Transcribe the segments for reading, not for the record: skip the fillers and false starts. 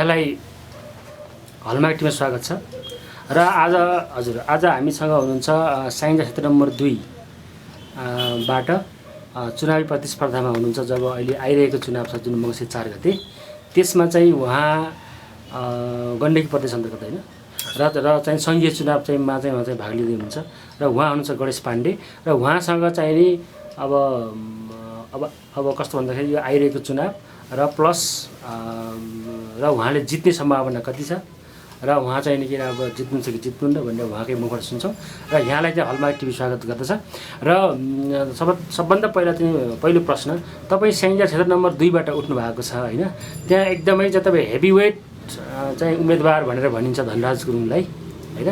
यहाँलाई हलमार्क टिभीमा स्वागत छ। र आज हामीसँग हुनुहुन्छ स्याङ्जा क्षेत्र नम्बर 2 बाट चुनावी प्रतिस्पर्धामा हुनुहुन्छ। जब अहिले आइरहेको चुनाव छ जुन मङ्सिर 4 गते, त्यसमा चाहिँ उहाँ गण्डकी प्रदेश अन्तर्गत होइन र चाहिँ सङ्घीय चुनाव चाहिँ उहाँ चाहिँ भाग लिँदै हुनुहुन्छ। र उहाँ हुनुहुन्छ गणेश पाण्डे। र उहाँसँग चाहिँ नि अब कस्तो भन्दाखेरि यो आइरहेको चुनाव र प्लस र उहाँले जित्ने सम्भावना कति छ र उहाँ चाहिँ नि किन अब जित्नुहुन्छ कि जित्नुहुन्न भनेर उहाँकै मुखबाट सुन्छौँ। र यहाँलाई चाहिँ हलमार्क टिभी स्वागत गर्दछ। र सबभन्दा पहिलो प्रश्न, तपाईँ स्याङ्जा क्षेत्र नम्बर 2 बाट उठ्नु भएको छ होइन? त्यहाँ एकदमै चाहिँ तपाईँ हेभीवेट चाहिँ उम्मेदवार भनेर भनिन्छ धनराज गुरुङलाई होइन?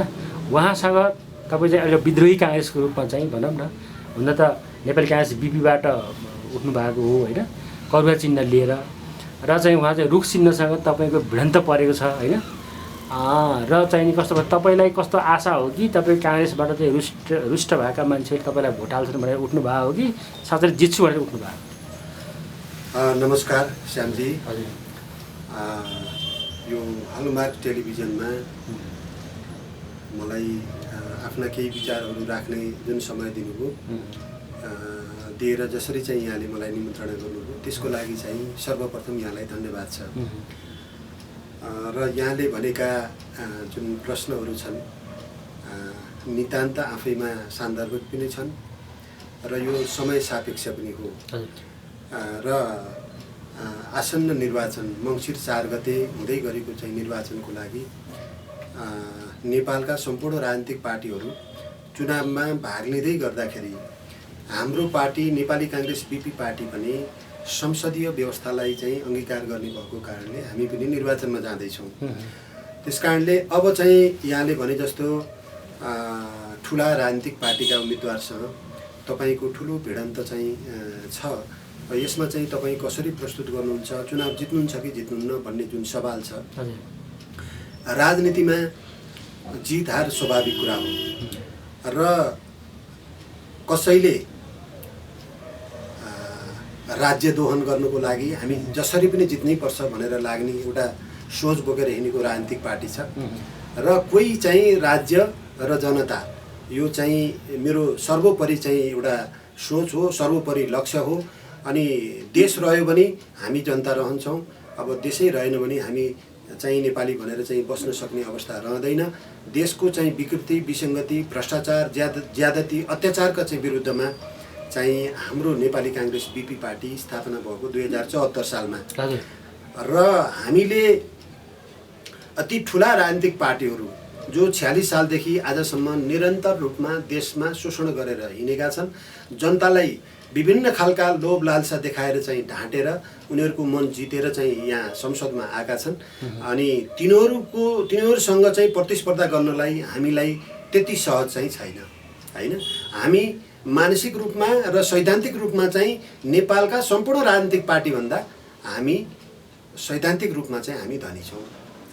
उहाँसँग तपाईँ चाहिँ अहिले विद्रोही काङ्ग्रेसको रूपमा चाहिँ भनौँ न, हुन त नेपाली काङ्ग्रेस बीपीबाट उठ्नु भएको हो होइन, करुवा चिन्ह लिएर। र चाहिँ उहाँ चाहिँ रुख चिन्हसँग तपाईँको भिडन्त परेको छ होइन? र चाहिँ नि कस्तो भयो, तपाईँलाई कस्तो आशा हो कि तपाईँ काङ्ग्रेसबाट चाहिँ रुष्ट भएका मान्छेहरूले तपाईँलाई भोट हाल्छन् भनेर उठ्नु भएको हो कि साथै जित्छु भनेर उठ्नु भएको? नमस्कार श्यामजी। हजुर, यो हलमार्क टेलिभिजनमा मलाई आफ्ना केही विचारहरू राख्ने जुन समय दिनुभयो, दिएर जसरी चाहिँ यहाँले मलाई निमन्त्रणा गर्नुभयो त्यसको लागि चाहिँ सर्वप्रथम यहाँलाई धन्यवाद छ। र यहाँले भनेका जुन प्रश्नहरू छन् नितान्त आफैमा सान्दर्भिक पनि छन् र यो समय सापेक्ष पनि हो। र आसन्न निर्वाचन मङ्सिर 4 गते हुँदै गरेको चाहिँ निर्वाचनको लागि नेपालका सम्पूर्ण राजनीतिक पार्टीहरू चुनावमा भाग लिँदै गर्दाखेरि हाम्रो party Nepali Congress BP party पनि संसदीय व्यवस्थालाई चाहिँ अंगीकार गर्ने भएको कारणले हामी पनि निर्वाचनमा जाँदैछौँ। त्यसकारणले अब चाहिँ यहाँले भने जस्तो ठुला राजनीतिक पार्टीका उम्मेदवारसँग तपाईँको ठुलो भिडन्त चाहिँ छ। यसमा चाहिँ तपाईँ कसरी प्रस्तुत गर्नुहुन्छ, चुनाव जित्नुहुन्छ कि जित्नुहुन्न भन्ने जुन सवाल छ, राजनीतिमा जित हार स्वाभाविक कुरा हो। र कसैले राज्य दोहन गर्नुको लागि हामी जसरी पनि जित्नै पर्छ भनेर लाग्ने एउटा सोच बोकेर हिँडेको राजनीतिक पार्टी छ। र कोही चाहिँ राज्य र जनता यो चाहिँ मेरो सर्वोपरि चाहिँ एउटा सोच हो, सर्वोपरि लक्ष्य हो। अनि देश रह्यो भने हामी जनता रहन्छौँ, अब देशै रहेन भने हामी चाहिँ नेपाली भनेर चाहिँ बस्न सक्ने अवस्था रहँदैन। देशको चाहिँ विकृति, विसङ्गति, भ्रष्टाचार, ज्यादती, अत्याचारका चाहिँ विरुद्धमा चाहिँ हाम्रो नेपाली काङ्ग्रेस बीपी पार्टी स्थापना भएको 2074 सालमा। र हामीले अति ठुला राजनीतिक पार्टीहरू जो 46 सालदेखि आजसम्म निरन्तर रूपमा देशमा शोषण गरेर हिँडेका छन्, जनतालाई विभिन्न खालका लोभ लालसा देखाएर चाहिँ ढाँटेर उनीहरूको मन जितेर चाहिँ यहाँ संसदमा आएका छन्। अनि तिनीहरूसँग चाहिँ प्रतिस्पर्धा गर्नलाई हामीलाई त्यति सहज चाहिँ छैन होइन। हामी मानसिक रूपमा र सैद्धान्तिक रूपमा चाहिँ नेपालका सम्पूर्ण राजनीतिक पार्टीभन्दा हामी सैद्धान्तिक रूपमा चाहिँ हामी धनी छौँ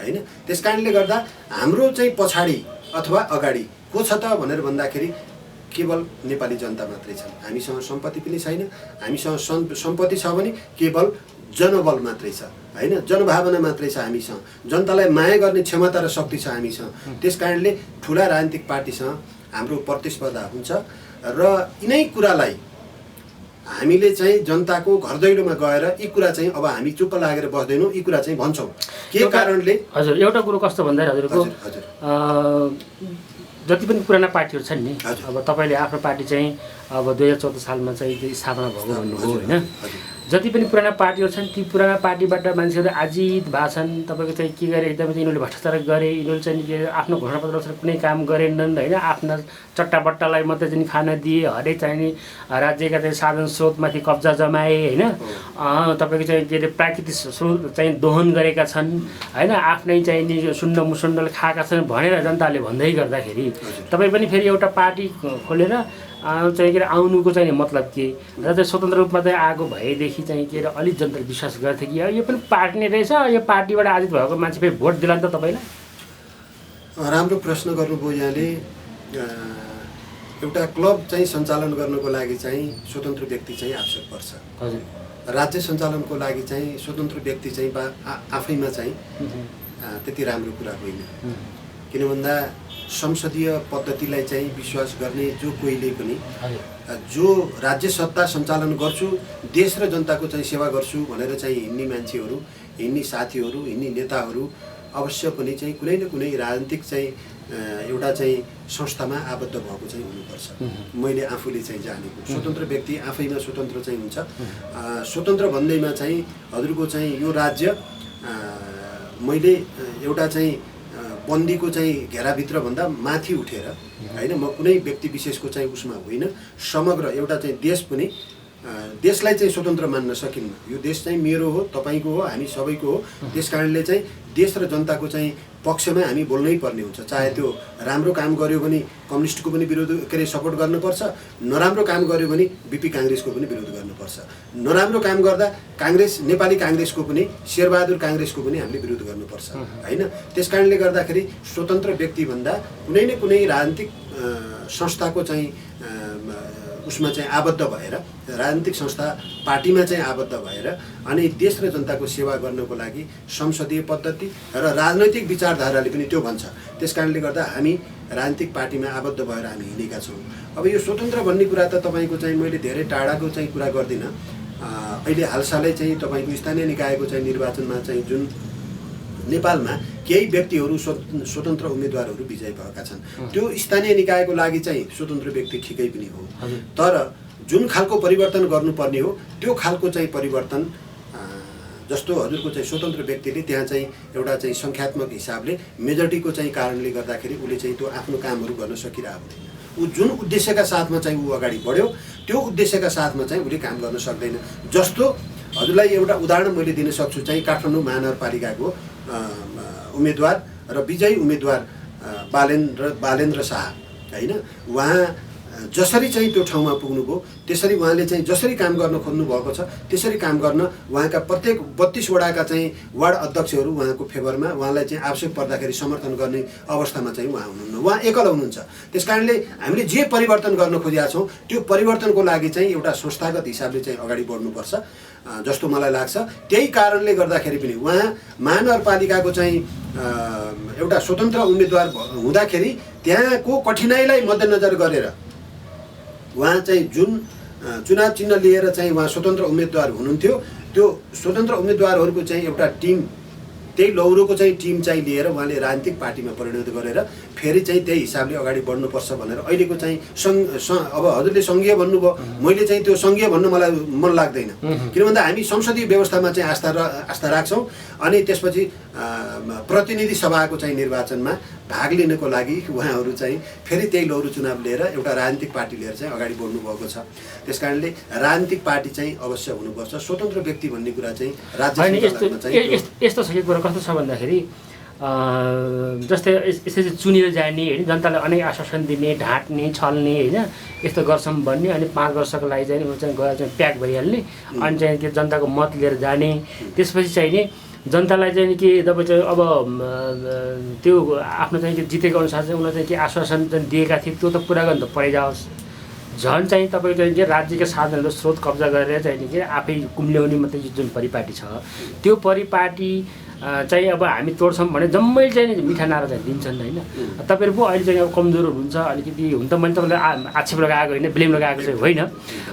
होइन। त्यसकारणले गर्दा हाम्रो चाहिँ पछाडि अथवा अगाडि को छ त भनेर भन्दाखेरि केवल नेपाली जनता मात्रै छन्। हामीसँग सम्पत्ति पनि छैन। हामीसँग सम्पत्ति छ भने केवल जनबल मात्रै छ होइन, जनभावना मात्रै छ हामीसँग, जनतालाई माया गर्ने क्षमता र शक्ति छ हामीसँग। त्यसकारणले ठुला राजनीतिक पार्टीसँग हाम्रो प्रतिस्पर्धा हुन्छ। र यिनै कुरालाई हामीले चाहिँ जनताको घर दैलोमा गएर यी कुरा चाहिँ अब हामी चुप्प लागेर बस्दैनौँ, यी कुरा चाहिँ भन्छौँ के कारणले। हजुर, एउटा कुरो कस्तो भन्दाखेरि हजुरको जति पनि पुराना पार्टीहरू छन् नि, अब तपाईँले आफ्नो पार्टी चाहिँ अब 2014 सालमा चाहिँ स्थापना भएको भन्नुभयो होइन? जति पनि पुराना पार्टीहरू छन् ती पुराना पार्टीबाट मान्छेहरू आजित भएको छन्। तपाईँको चाहिँ के गरे, एकदमै चाहिँ यिनीहरूले भ्रष्टाचार गरे, यिनीहरूले चाहिँ के आफ्नो घोषणापत्र कुनै काम गरेनन् होइन, आफ्ना चट्टाबट्टालाई मात्रै चाहिँ खान दिए, हरेक चाहिँ नि राज्यका चाहिँ साधन स्रोतमाथि कब्जा जमाए होइन। तपाईँको चाहिँ के अरे प्राकृतिक स्रोत चाहिँ दोहन गरेका छन् होइन, आफ्नै चाहिँ नि सुन्न मुसुन्डले खाएका छन् भनेर जनताले भन्दै गर्दाखेरि तपाईँ पनि फेरि एउटा पार्टी खोलेर चाहिँ के अरे आउनुको चाहिँ मतलब के, र चाहिँ स्वतन्त्र रूपमा चाहिँ आएको भएदेखि चाहिँ के अरे अलिक जनताले विश्वास गर्थे कि यो पनि पार्टी नै रहेछ, यो पार्टीबाट आजित भएको मान्छे फेरि भोट दिला नि त तपाईँलाई? राम्रो प्रश्न गर्नुभयो यहाँले। एउटा क्लब चाहिँ सञ्चालन गर्नको लागि चाहिँ स्वतन्त्र व्यक्ति चाहिँ आवश्यक पर्छ। हजुर। राज्य सञ्चालनको लागि चाहिँ स्वतन्त्र व्यक्ति चाहिँ आफैमा चाहिँ त्यति राम्रो कुरा होइन। किन भन्दा संसदीय पद्धतिलाई चाहिँ विश्वास गर्ने जो कोहीले पनि जो राज्य सत्ता सञ्चालन गर्छु, देश र जनताको चाहिँ सेवा गर्छु भनेर चाहिँ हिँड्ने मान्छेहरू, हिँड्ने साथीहरू, हिँड्ने नेताहरू अवश्य पनि चाहिँ कुनै न कुनै राजनीतिक चाहिँ एउटा चाहिँ संस्थामा आबद्ध भएको चाहिँ हुनुपर्छ। मैले आफूले चाहिँ जानेको स्वतन्त्र व्यक्ति आफैमा स्वतन्त्र चाहिँ हुन्छ। स्वतन्त्र भन्दैमा चाहिँ हजुरको चाहिँ यो राज्य मैले एउटा चाहिँ बन्दीको चाहिँ घेराभित्र भन्दा माथि उठेर हैन, म कुनै व्यक्ति विशेषको चाहिँ उसमा होइन, समग्र एउटा चाहिँ देश पनि देशलाई चाहिँ स्वतन्त्र मान्न सकिन्न। यो देश चाहिँ मेरो हो, तपाईको हो, हामी सबैको हो। त्यसकारणले चाहिँ देश र जनताको चाहिँ पक्षमा हामी बोल्नै पर्ने हुन्छ। चाहे त्यो राम्रो काम गर्यो भने कम्युनिस्टको पनि विरोध सपोर्ट गर्नुपर्छ, नराम्रो काम गर्यो भने बीपी काङ्ग्रेसको पनि विरोध गर्नुपर्छ। नराम्रो काम गर्दा काङ्ग्रेस, नेपाली काङ्ग्रेसको पनि, शेरबहादुर काङ्ग्रेसको पनि हामीले विरोध गर्नुपर्छ हैन। त्यसकारणले गर्दाखेरि स्वतन्त्र व्यक्ति भन्दा कुनै न कुनै राजनीतिक संस्थाको चाहिँ उसमा चाहिँ आबद्ध भएर, राजनीतिक संस्था पार्टीमा चाहिँ आबद्ध भएर अनि देश र जनताको सेवा गर्नको लागि संसदीय पद्धति र राजनैतिक विचारधाराले पनि त्यो भन्छ। त्यसकारणले गर्दा हामी राजनीतिक पार्टीमा आबद्ध भएर हामी हिँडेका छौँ। अब यो स्वतन्त्र भन्ने कुरा त तपाईँको चाहिँ मैले धेरै टाढाको चाहिँ कुरा गर्दिनँ। अहिले हालसालै चाहिँ तपाईँको स्थानीय निकायको चाहिँ निर्वाचनमा चाहिँ जुन नेपालमा केही व्यक्तिहरू स्वतन्त्र उम्मेदवारहरू विजयी भएका छन्, त्यो स्थानीय निकायको लागि चाहिँ स्वतन्त्र व्यक्ति ठिकै पनि हो। तर जुन खालको परिवर्तन गर्नुपर्ने हो त्यो खालको चाहिँ परिवर्तन जस्तो हजुरको चाहिँ स्वतन्त्र व्यक्तिले त्यहाँ चाहिँ एउटा चाहिँ सङ्ख्यात्मक हिसाबले मेजोरिटीको चाहिँ कारणले गर्दाखेरि उसले चाहिँ त्यो आफ्नो कामहरू गर्न सकिरहेको हुँदैन। ऊ जुन उद्देश्यका साथमा चाहिँ ऊ अगाडि बढ्यो त्यो उद्देश्यका साथमा चाहिँ उसले काम गर्न सक्दैन। जस्तो हजुरलाई एउटा उदाहरण मैले दिन सक्छु चाहिँ काठमाडौँ महानगरपालिकाको उम्मेदवार र विजयी उम्मेदवार बालेन्द्र शाह हैन, उहाँ जसरी चाहिँ त्यो ठाउँमा पुग्नुभयो त्यसरी उहाँले चाहिँ जसरी काम गर्न खोज्नु भएको छ त्यसरी काम गर्न उहाँका प्रत्येक 32 वडाका चाहिँ वार्ड अध्यक्षहरू उहाँको फेभरमा, उहाँलाई चाहिँ आवश्यक पर्दाखेरि समर्थन गर्ने अवस्थामा चाहिँ उहाँ हुनुहुन्न, उहाँ एकल हुनुहुन्छ। त्यसकारणले हामीले जे परिवर्तन गर्न खोजेका छौँ त्यो परिवर्तनको लागि चाहिँ एउटा संस्थागत हिसाबले चाहिँ अगाडि बढ्नुपर्छ जस्तो मलाई लाग्छ। त्यही कारणले गर्दाखेरि पनि उहाँ महानगरपालिकाको चाहिँ एउटा स्वतन्त्र उम्मेदवार हुँदाखेरि त्यहाँको कठिनाइलाई मध्यनजर गरेर उहाँ चाहिँ जुन चुनाव चिन्ह लिएर चाहिँ उहाँ स्वतन्त्र उम्मेदवार हुनुहुन्थ्यो, त्यो स्वतन्त्र उम्मेदवारहरूको चाहिँ एउटा टिम, त्यही लौरोको चाहिँ टिम चाहिँ लिएर उहाँले राजनीतिक पार्टीमा परिणत गरेर फेरि चाहिँ त्यही हिसाबले अगाडि बढ्नुपर्छ भनेर अहिलेको चाहिँ अब हजुरले सङ्घीय भन्नुभयो, मैले चाहिँ त्यो सङ्घीय भन्न मलाई मन लाग्दैन। किन भन्दा हामी संसदीय व्यवस्थामा चाहिँ आस्था राख्छौँ अनि त्यसपछि प्रतिनिधि सभाको चाहिँ निर्वाचनमा भाग लिनको लागि उहाँहरू चाहिँ फेरि त्यही लौरो चुनाव लिएर एउटा राजनीतिक पार्टी लिएर चाहिँ अगाडि बढ्नु भएको छ। त्यसकारणले राजनीतिक पार्टी चाहिँ अवश्य हुनुपर्छ। स्वतन्त्र व्यक्ति भन्ने कुरा चाहिँ राज्य यस्तो छ कि कुरा कस्तो छ भन्दाखेरि जस्तै यसरी चुनेर जाने होइन, जनतालाई अनेक आश्वासन दिने, ढाँट्ने, छल्ने होइन, यस्तो गर्छौँ भन्ने अनि 5 वर्षको लागि चाहिँ गएर चाहिँ प्याक भइहाल्ने अनि चाहिँ के जनताको मत लिएर जाने। त्यसपछि चाहिँ नि जनतालाई चाहिँ के तपाईँ चाहिँ अब त्यो आफ्नो चाहिँ जितेको अनुसार चाहिँ उनीहरूले चाहिँ के आश्वासन चाहिँ दिएका थिए त्यो त पुरा गर्नु त परिजाओस्। झन् चाहिँ तपाईँको चाहिँ के राज्यका साधनहरू स्रोत कब्जा गरेर चाहिँ नि के आफै कुम्ल्याउने मात्रै जुन परिपाटी छ त्यो परिपाटी चाहिँ अब हामी तोड्छौँ भने जम्मै चाहिँ मिठा नारा चाहिँ दिन्छन् होइन। तपाईँहरू पो अहिले चाहिँ अब कमजोर हुनुहुन्छ अलिकति, हुन त मैले तपाईँलाई आक्षेप लगाएको होइन, ब्लेम लगाएको चाहिँ होइन।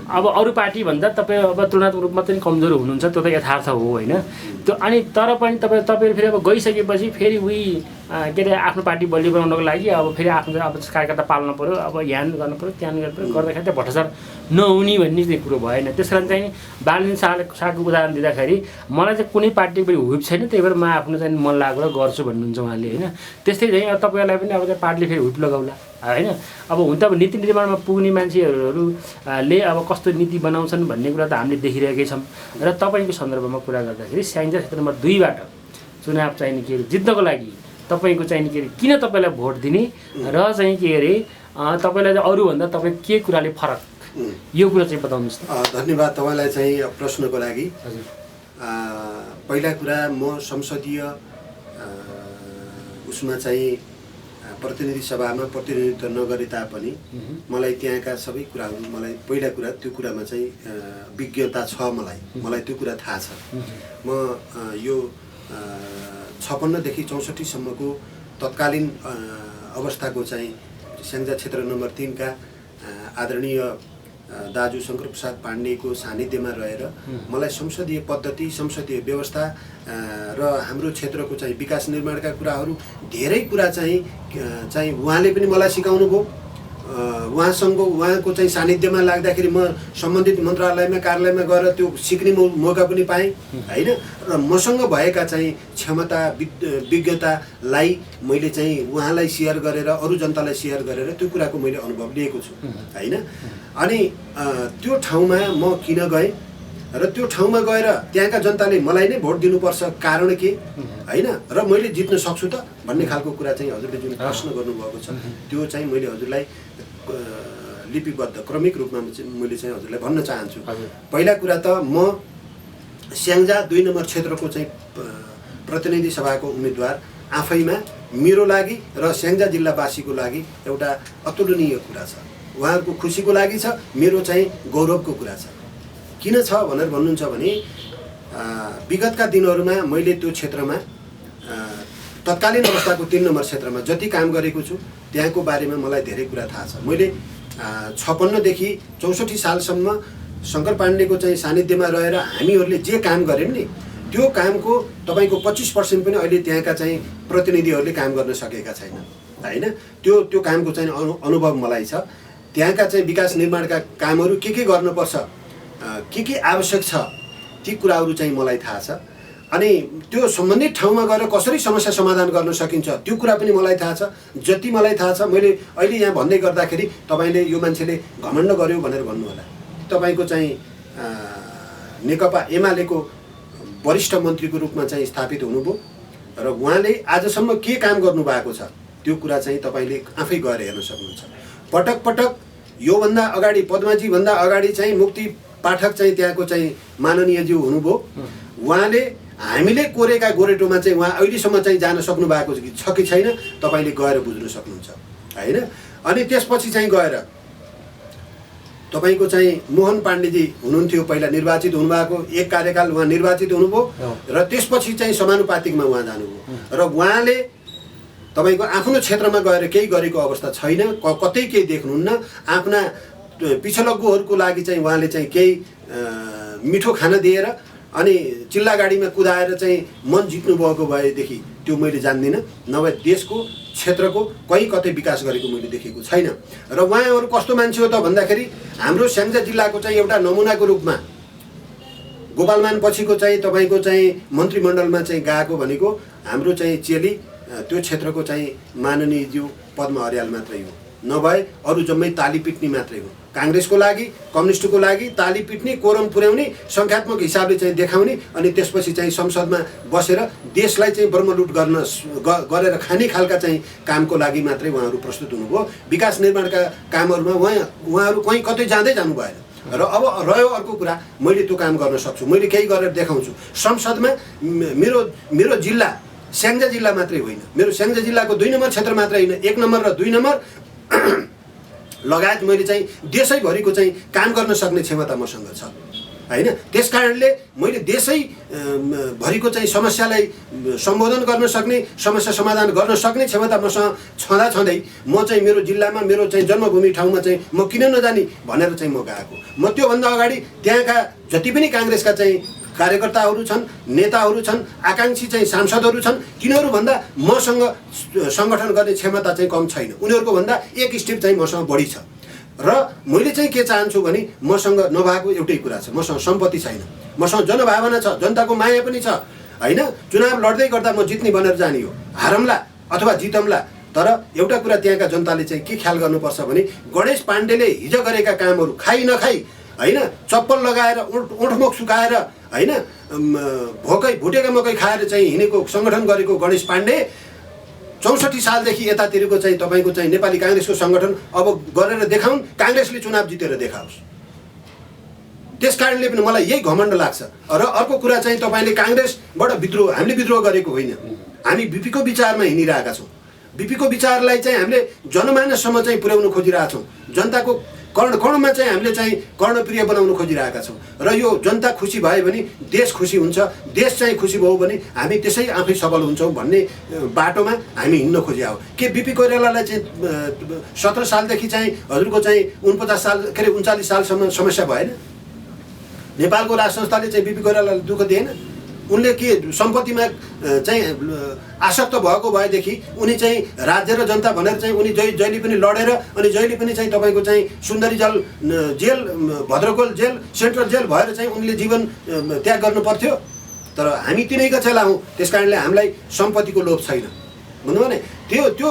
अब अरू पार्टीभन्दा तपाईँ अब तुलनात्मक रूपमा चाहिँ कमजोर हुनुहुन्छ, त्यो त यथार्थ हो होइन। त्यो अनि तर पनि तपाईँहरू फेरि अब गइसकेपछि फेरि उही के अरे आफ्नो पार्टी बलियो बनाउनको लागि अब फेरि आफ्नो अब कार्यकर्ता पाल्नु पऱ्यो, अब यहाँ गर्नु पऱ्यो, त्यहाँ गर्नु पऱ्यो, गर्दाखेरि चाहिँ भ्रष्टाचार नहुने भन्ने चाहिँ कुरो भएन। त्यस कारण चाहिँ बालेन्द्र शाहको उदाहरण दिँदाखेरि मलाई चाहिँ कुनै पार्टीको पनि हुइप छैन, त्यही भएर म आफ्नो चाहिँ मन लागेर गर्छु भन्नुहुन्छ उहाँले होइन। त्यस्तै चाहिँ अब तपाईँहरूलाई पनि अब चाहिँ पार्टीले फेरि हुइप लगाउला होइन। अब हुन त अब नीति निर्माणमा पुग्ने मान्छेहरूले अब कस्तो नीति बनाउँछन् भन्ने कुरा त हामीले देखिरहेकै छौँ। र तपाईँको सन्दर्भमा कुरा गर्दाखेरि स्याङ्जा क्षेत्र नम्बर 2बाट चुनाव चाहिँ के अरे जित्नको लागि तपाईँको चाहिँ के अरे किन तपाईँलाई भोट दिने र चाहिँ के अरे तपाईँलाई चाहिँ अरूभन्दा तपाईँ के कुराले फरक, यो कुरा चाहिँ बताउनुहोस् त। धन्यवाद तपाईँलाई चाहिँ प्रश्नको लागि। पहिला कुरा म संसदीय उसमा चाहिँ प्रतिनिधि सभामा प्रतिनिधित्व नगरे तापनि मलाई त्यहाँका सबै कुराहरू मलाई पहिला कुरा त्यो कुरामा चाहिँ विज्ञता छ मलाई त्यो कुरा थाहा छ। म यो 56 देखि 64 सम्मको तत्कालीन अवस्थाको चाहिँ स्याङ्जा क्षेत्र नम्बर 3 का आदरणीय दाजु शङ्कर प्रसाद पाण्डेको सानिध्यमा रहेर मलाई संसदीय पद्धति संसदीय व्यवस्था र हाम्रो क्षेत्रको चाहिँ विकास निर्माणका कुराहरू धेरै कुरा चाहिँ उहाँले पनि मलाई सिकाउनु भयो। उहाँको चाहिँ सानिध्यमा लाग्दाखेरि म सम्बन्धित मन्त्रालयमा कार्यालयमा गएर त्यो सिक्ने मौका पनि पाएँ होइन। र मसँग भएका चाहिँ क्षमता विज्ञतालाई मैले चाहिँ उहाँलाई सेयर गरेर अरू जनतालाई सेयर गरेर त्यो कुराको मैले अनुभव लिएको छु होइन। अनि त्यो ठाउँमा म किन गएँ र त्यो ठाउँमा गएर त्यहाँका जनताले मलाई नै भोट दिनुपर्छ कारण के होइन र मैले जित्न सक्छु त भन्ने खालको कुरा चाहिँ हजुरले जुन प्रश्न गर्नुभएको छ त्यो चाहिँ मैले हजुरलाई लिपिबद्ध क्रमिक रूपमा मैले चाहिँ हजुरलाई भन्न चाहन्छु। पहिला कुरा त म स्याङ्जा 2 नम्बर क्षेत्रको चाहिँ प्रतिनिधि सभाको उम्मेदवार आफैमा मेरो लागि र स्याङ्जा जिल्लावासीको लागि एउटा अतुलनीय कुरा छ। उहाँहरूको खुसीको लागि छ, मेरो चाहिँ गौरवको कुरा छ। किन छ भनेर भन्नुहुन्छ भने विगतका दिनहरूमा मैले त्यो क्षेत्रमा तत्कालीन अवस्थाको 3 नम्बर क्षेत्रमा जति काम गरेको छु त्यहाँको बारेमा मलाई धेरै कुरा थाहा छ। मैले 56 देखि 64 सालसम्म शङ्कर पाण्डेको चाहिँ सानिध्यमा रहेर हामीहरूले जे काम गऱ्यौँ नि त्यो कामको तपाईँको 25% पनि अहिले त्यहाँका चाहिँ प्रतिनिधिहरूले काम गर्न सकेका छैन होइन। त्यो कामको चाहिँ अनुभव मलाई छ। त्यहाँका चाहिँ विकास निर्माणका कामहरू के गर्नुपर्छ, के आवश्यक छ ती कुराहरू चाहिँ मलाई थाहा छ। अनि त्यो सम्बन्धित ठाउँमा गएर कसरी समस्या समाधान गर्न सकिन्छ त्यो कुरा पनि मलाई थाहा छ। जति मलाई थाहा छ मैले अहिले यहाँ भन्दै गर्दाखेरि तपाईँले यो मान्छेले घमण्ड गर्यो भनेर भन्नु होला। तपाईँको चाहिँ नेकपा एमालेको वरिष्ठ मन्त्रीको रूपमा चाहिँ स्थापित हुनुभयो र उहाँले आजसम्म के काम गर्नुभएको छ त्यो कुरा चाहिँ तपाईँले आफै गएर हेर्न सक्नुहुन्छ। पटक पटक योभन्दा अगाडि पद्माजीभन्दा अगाडि चाहिँ मुक्ति पाठक चाहिँ त्यहाँको चाहिँ माननीयज्यू हुनुभयो। उहाँले हामीले कोरेका गोरेटोमा चाहिँ उहाँ अहिलेसम्म चाहिँ जान सक्नु भएको छ कि छैन तपाईँले गएर बुझ्न सक्नुहुन्छ होइन। अनि त्यसपछि चाहिँ गएर तपाईँको चाहिँ मोहन पाण्डेजी हुनुहुन्थ्यो, पहिला निर्वाचित हुनुभएको, एक कार्यकाल उहाँ निर्वाचित हुनुभयो र त्यसपछि चाहिँ समानुपातिकमा उहाँ जानुभयो र उहाँले तपाईँको आफ्नो क्षेत्रमा गएर केही गरेको अवस्था छैन, कतै केही देख्नुहुन्न। आफ्ना पिछलग्गुहरूको लागि चाहिँ उहाँले चाहिँ केही मिठो खाना दिएर अनि चिल्ला गाडीमा कुदाएर चाहिँ मन जित्नु भएको भएदेखि त्यो मैले जान्दिनँ, नभए देशको क्षेत्रको कहीँ कतै विकास गरेको मैले देखेको छैन। र उहाँहरू कस्तो मान्छे हो त भन्दाखेरि हाम्रो स्याङ्जा जिल्लाको चाहिँ एउटा नमुनाको रूपमा गोपालमान पछिको चाहिँ तपाईँको चाहिँ मन्त्रीमण्डलमा चाहिँ गएको भनेको हाम्रो चाहिँ चेली त्यो क्षेत्रको चाहिँ माननीयज्यू पद्मा अर्याल मात्रै हो, नभए अरू जम्मै ताली पिट्ने मात्रै हो। काङ्ग्रेसको लागि कम्युनिस्टको लागि ताली पिट्ने, कोरम पुर्याउने, सङ्ख्यात्मक हिसाबले चाहिँ देखाउने अनि त्यसपछि चाहिँ संसदमा बसेर देशलाई चाहिँ ब्रह्मलुट गरेर खाने खालका चाहिँ कामको लागि मात्रै उहाँहरू प्रस्तुत हुनुभयो। विकास निर्माणका कामहरूमा उहाँहरू कहीँ कतै जाँदै जानु भएन। र अब रह्यो अर्को कुरा, मैले त्यो काम गर्न सक्छु, मैले केही गरेर देखाउँछु। संसदमा मेरो जिल्ला स्याङ्जा जिल्ला मात्रै होइन, मेरो स्याङ्जा जिल्लाको 2 नम्बर क्षेत्र मात्रै होइन, 1 नम्बर र 2 नम्बर लगायत मैले चाहिँ देशैभरिको चाहिँ काम गर्न सक्ने क्षमता मसँग छ होइन। त्यस कारणले मैले देशैभरिको चाहिँ समस्यालाई सम्बोधन गर्न सक्ने, समस्या समाधान गर्न सक्ने क्षमता मसँग छँदै म चाहिँ मेरो जिल्लामा मेरो चाहिँ जन्मभूमि ठाउँमा चाहिँ म किन नजाने भनेर चाहिँ म गएको। म त्योभन्दा अगाडि त्यहाँका जति पनि काङ्ग्रेसका चाहिँ कार्यकर्ताहरू छन्, नेताहरू छन्, आकाङ्क्षी चाहिँ सांसदहरू छन्, तिनीहरूभन्दा मसँग सङ्गठन गर्ने क्षमता चाहिँ कम छैन, उनीहरूको भन्दा एक स्टेप चाहिँ मसँग बढी छ। र मैले चाहिँ के चाहन्छु भने मसँग नभएको एउटै कुरा छ, मसँग सम्पत्ति छैन, मसँग जनभावना छ, जनताको माया पनि छ होइन। चुनाव लड्दै गर्दा म जित्ने भनेर जाने हो, हारौँला अथवा जितौँला, तर एउटा कुरा त्यहाँका जनताले चाहिँ के ख्याल गर्नुपर्छ भने गणेश पाण्डेले हिजो गरेका कामहरू खाइ नखाई होइन, चप्पल लगाएर ओठमुख सुकाएर होइन, भुटेका मकै खाएर चाहिँ हिँडेको सङ्गठन गरेको गणेश पाण्डे 64 सालदेखि यतातिरको चाहिँ तपाईँको चाहिँ नेपाली काङ्ग्रेसको सङ्गठन अब गरेर देखाउन्, काङ्ग्रेसले चुनाव जितेर देखाओस्। त्यस कारणले पनि मलाई यही घमण्ड लाग्छ। र अर्को कुरा चाहिँ तपाईँले काङ्ग्रेसबाट हामीले विद्रोह गरेको होइन, हामी बिपीको विचारमा हिँडिरहेका छौँ। बीपीको विचारलाई चाहिँ हामीले जनमानससम्म चाहिँ पुर्याउन खोजिरहेछौँ, जनताको कर्ण चाहिँ हामीले चाहिँ कर्णप्रिय बनाउन खोजिरहेका छौँ। र यो जनता खुसी भयो भने देश खुसी हुन्छ, देश चाहिँ खुसी भयो भने हामी त्यसै आफै सबल हुन्छौँ भन्ने बाटोमा हामी हिँड्न खोजिया हो। के बीपी कोइरालालाई चाहिँ 17 सालदेखि चाहिँ हजुरको चाहिँ 49 साल के अरे 39 सालसम्म समस्या भएन? नेपालको राज संस्थाले चाहिँ बीपी कोइरालालाई दुःख दिएन? उनले के सम्पत्तिमा चाहिँ आसक्त भएको भएदेखि उनी चाहिँ राज्य र जनता भनेर चाहिँ उनी जहिले पनि लडेर अनि जहिले पनि चाहिँ तपाईँको चाहिँ सुन्दरी जेल भद्रकोल जेल सेन्ट्रल जेल भएर चाहिँ उनले जीवन त्याग गर्नु पर्थ्यो। तर हामी तिनैका चेला हौँ, त्यस कारणले हामीलाई सम्पत्तिको लोभ छैन। भन्नु भने त्यो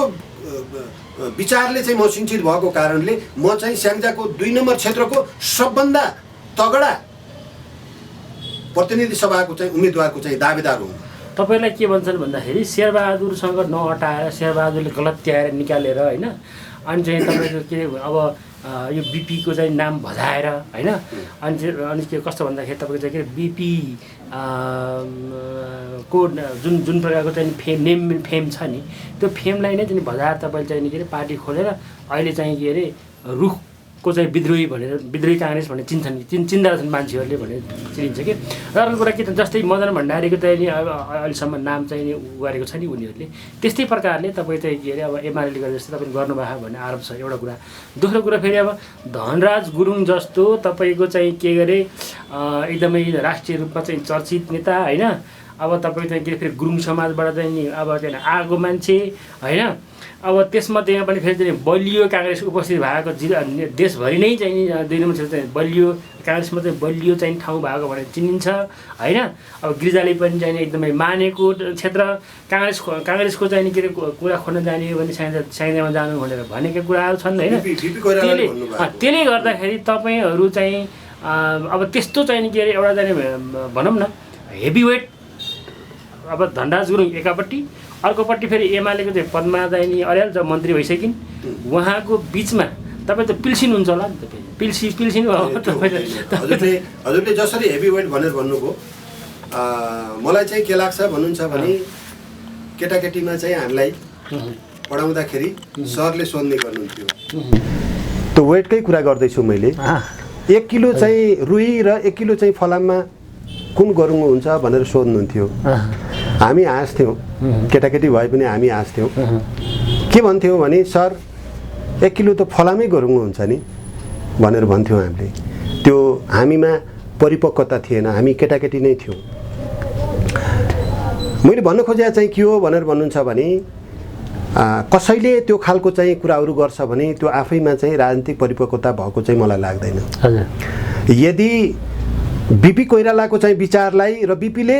विचारले चाहिँ म सिन्चित भएको कारणले म चाहिँ स्याङ्जाको 2 नम्बर क्षेत्रको सबभन्दा तगडा प्रतिनिधि सभाको चाहिँ उम्मेदवारको चाहिँ दावेदार हुन्। तपाईँलाई के भन्छन् भन्दाखेरि शेरबहादुरसँग नअटाएर शेरबहादुरले गलत त्याएर निकालेर होइन, अनि चाहिँ तपाईँको के अब यो बीपीको चाहिँ नाम भजाएर होइन, अनि के कस्तो भन्दाखेरि तपाईँको चाहिँ के बीपी को जुन प्रकारको चाहिँ नेम फेम छ नि, त्यो फेमलाई नै चाहिँ भजाएर तपाईँले चाहिँ के अरे पार्टी खोलेर अहिले चाहिँ के अरे रुखको चाहिँ विद्रोही भनेर विद्रोही काङ्ग्रेस भनेर चिन्दा छन् मान्छेहरूले भनेर चिनिन्छ कि। र अर्को कुरा के त जस्तै मदन भण्डारीको चाहिँ नि अहिलेसम्म नाम चाहिँ नि गरेको छ नि उनीहरूले, त्यस्तै प्रकारले तपाईँ चाहिँ के अरे अब एमाले गरे जस्तै तपाईँले गर्नुभयो भन्ने आरोप छ एउटा कुरा। दोस्रो कुरा फेरि अब धनराज गुरुङ जस्तो तपाईँको चाहिँ के गरे एकदमै राष्ट्रिय रूपमा चाहिँ चर्चित नेता होइन, अब तपाईँ चाहिँ के फेरि गुरुङ समाजबाट चाहिँ नि अब चाहिँ आएको मान्छे होइन, अब त्यसमध्येमा पनि फेरि चाहिँ बलियो काङ्ग्रेस उपस्थित भएको देशभरि नै चाहिँ 2 नम्बर क्षेत्र चाहिँ बलियो काङ्ग्रेसमा चाहिँ बलियो चाहिँ ठाउँ भएको भनेर चिनिन्छ होइन। अब गिरिजाले पनि चाहिँ एकदमै मानेको क्षेत्र, काङ्ग्रेसको चाहिँ के अरे कुरा खोज्न जाने हो भने साइदामा जानु भनेर भनेका कुराहरू छन् होइन। त्यसले गर्दाखेरि तपाईँहरू चाहिँ अब त्यस्तो चाहिँ के अरे एउटा चाहिँ भनौँ न हेभीवेट अब धनराज गुरुङ एकापट्टि, अर्कोपट्टि फेरि एमालेको चाहिँ पद्मा दाइनी अर्याल जब मन्त्री भइसकिन् उहाँको बिचमा तपाईँ त पिल्सिनुहुन्छ होला नि त, पिल्सिनु हजुरले जसरी हेभीवेट भनेर भन्नुभयो मलाई चाहिँ के लाग्छ भन्नुहुन्छ भने केटाकेटीमा चाहिँ हामीलाई पढाउँदाखेरि सरले सोध्ने गर्नुहुन्थ्यो, त्यो वेटकै कुरा गर्दैछु मैले, 1 किलो चाहिँ रुई र 1 किलो चाहिँ फलाममा कुन गरुङ हुन्छ भनेर सोध्नुहुन्थ्यो। हामी हाँस्थ्यौँ, केटाकेटी भए पनि हामी हाँस्थ्यौँ। के भन्थ्यौँ भने सर 1 किलो त फलामै गरुङ हुन्छ नि भनेर भन्थ्यौँ हामीले। त्यो हामीमा परिपक्वता थिएन, हामी केटाकेटी नै थियौँ। मैले भन्न खोजेको चाहिँ के हो भनेर भन्नुहुन्छ भने कसैले त्यो खालको चाहिँ कुराहरू गर्छ भने त्यो आफैमा चाहिँ राजनीतिक परिपक्वता भएको चाहिँ मलाई लाग्दैन। यदि बीपी कोइरालाको चाहिँ विचारलाई र बीपीले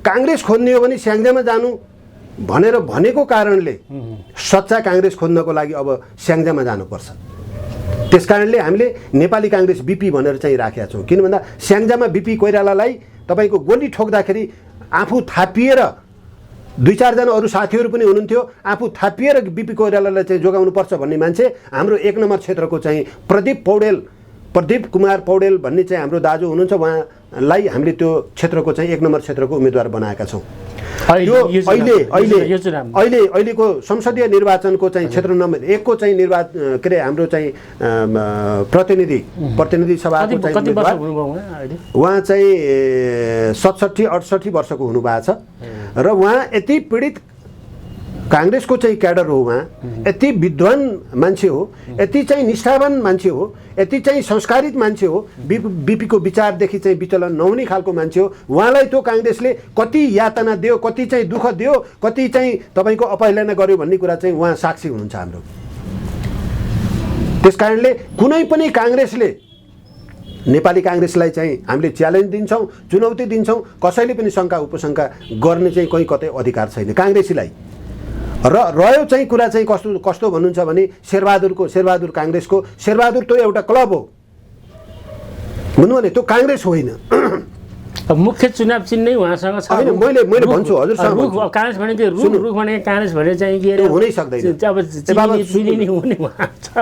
काङ्ग्रेस खोज्ने हो भने स्याङ्जामा जानु भनेर भनेको कारणले सच्चा काङ्ग्रेस खोज्नको लागि अब स्याङ्जामा जानुपर्छ। त्यस कारणले हामीले नेपाली काङ्ग्रेस बीपी भनेर चाहिँ राखेका छौँ। किन भन्दा स्याङ्जामा बीपी कोइरालालाई तपाईँको गोली ठोक्दाखेरि आफू थापिएर 2-4 जना अरू साथीहरू पनि हुनुहुन्थ्यो, आफू थापिएर बीपी कोइरालालाई चाहिँ जोगाउनुपर्छ भन्ने मान्छे हाम्रो 1 नम्बर क्षेत्रको चाहिँ प्रदीप कुमार पौडेल भन्ने चाहिँ हाम्रो दाजु हुनुहुन्छ। उहाँलाई हामीले त्यो क्षेत्रको चाहिँ 1 नम्बर क्षेत्रको उम्मेदवार बनाएका छौँ। यो अहिलेको संसदीय निर्वाचनको चाहिँ क्षेत्र नम्बर 1 को चाहिँ के अरे हाम्रो चाहिँ प्रतिनिधि सभाको चाहिँ उम्मेदवार उहाँ चाहिँ 67-68 वर्षको हुनुभएको छ र उहाँ यति पीडित काङ्ग्रेसको चाहिँ क्याडर हो, उहाँ यति विद्वान मान्छे हो, यति चाहिँ निष्ठावान मान्छे हो, यति चाहिँ संस्कारित मान्छे हो, बीपीको विचारदेखि चाहिँ विचलन नहुने खालको मान्छे हो। उहाँलाई त्यो काङ्ग्रेसले कति यातना दियो, कति चाहिँ दुःख दियो, कति चाहिँ तपाईँको अपहेलना गर्यो भन्ने कुरा चाहिँ उहाँ साक्षी हुनुहुन्छ हाम्रो। त्यस कारणले कुनै पनि काङ्ग्रेसले नेपाली काङ्ग्रेसलाई चाहिँ हामीले च्यालेन्ज दिन्छौँ, चुनौती दिन्छौँ, कसैले पनि शङ्का उपशङ्का गर्ने चाहिँ कहीँ कतै अधिकार छैन काङ्ग्रेसीलाई। र रह्यो चाहिँ कुरा चाहिँ कस्तो भन्नुहुन्छ भने शेरबहादुर काङ्ग्रेसको शेरबहादुर त्यो एउटा क्लब हो भन्नु भने त्यो काङ्ग्रेस होइन। मुख्य चुनाव चिन्ह नै उहाँसँग छ। होइन मैले भन्छु हजुरसँग रुख काङ्ग्रेस भनेको रुख भने काङ्ग्रेस भने चाहिँ के अरे हुनै सक्दैन।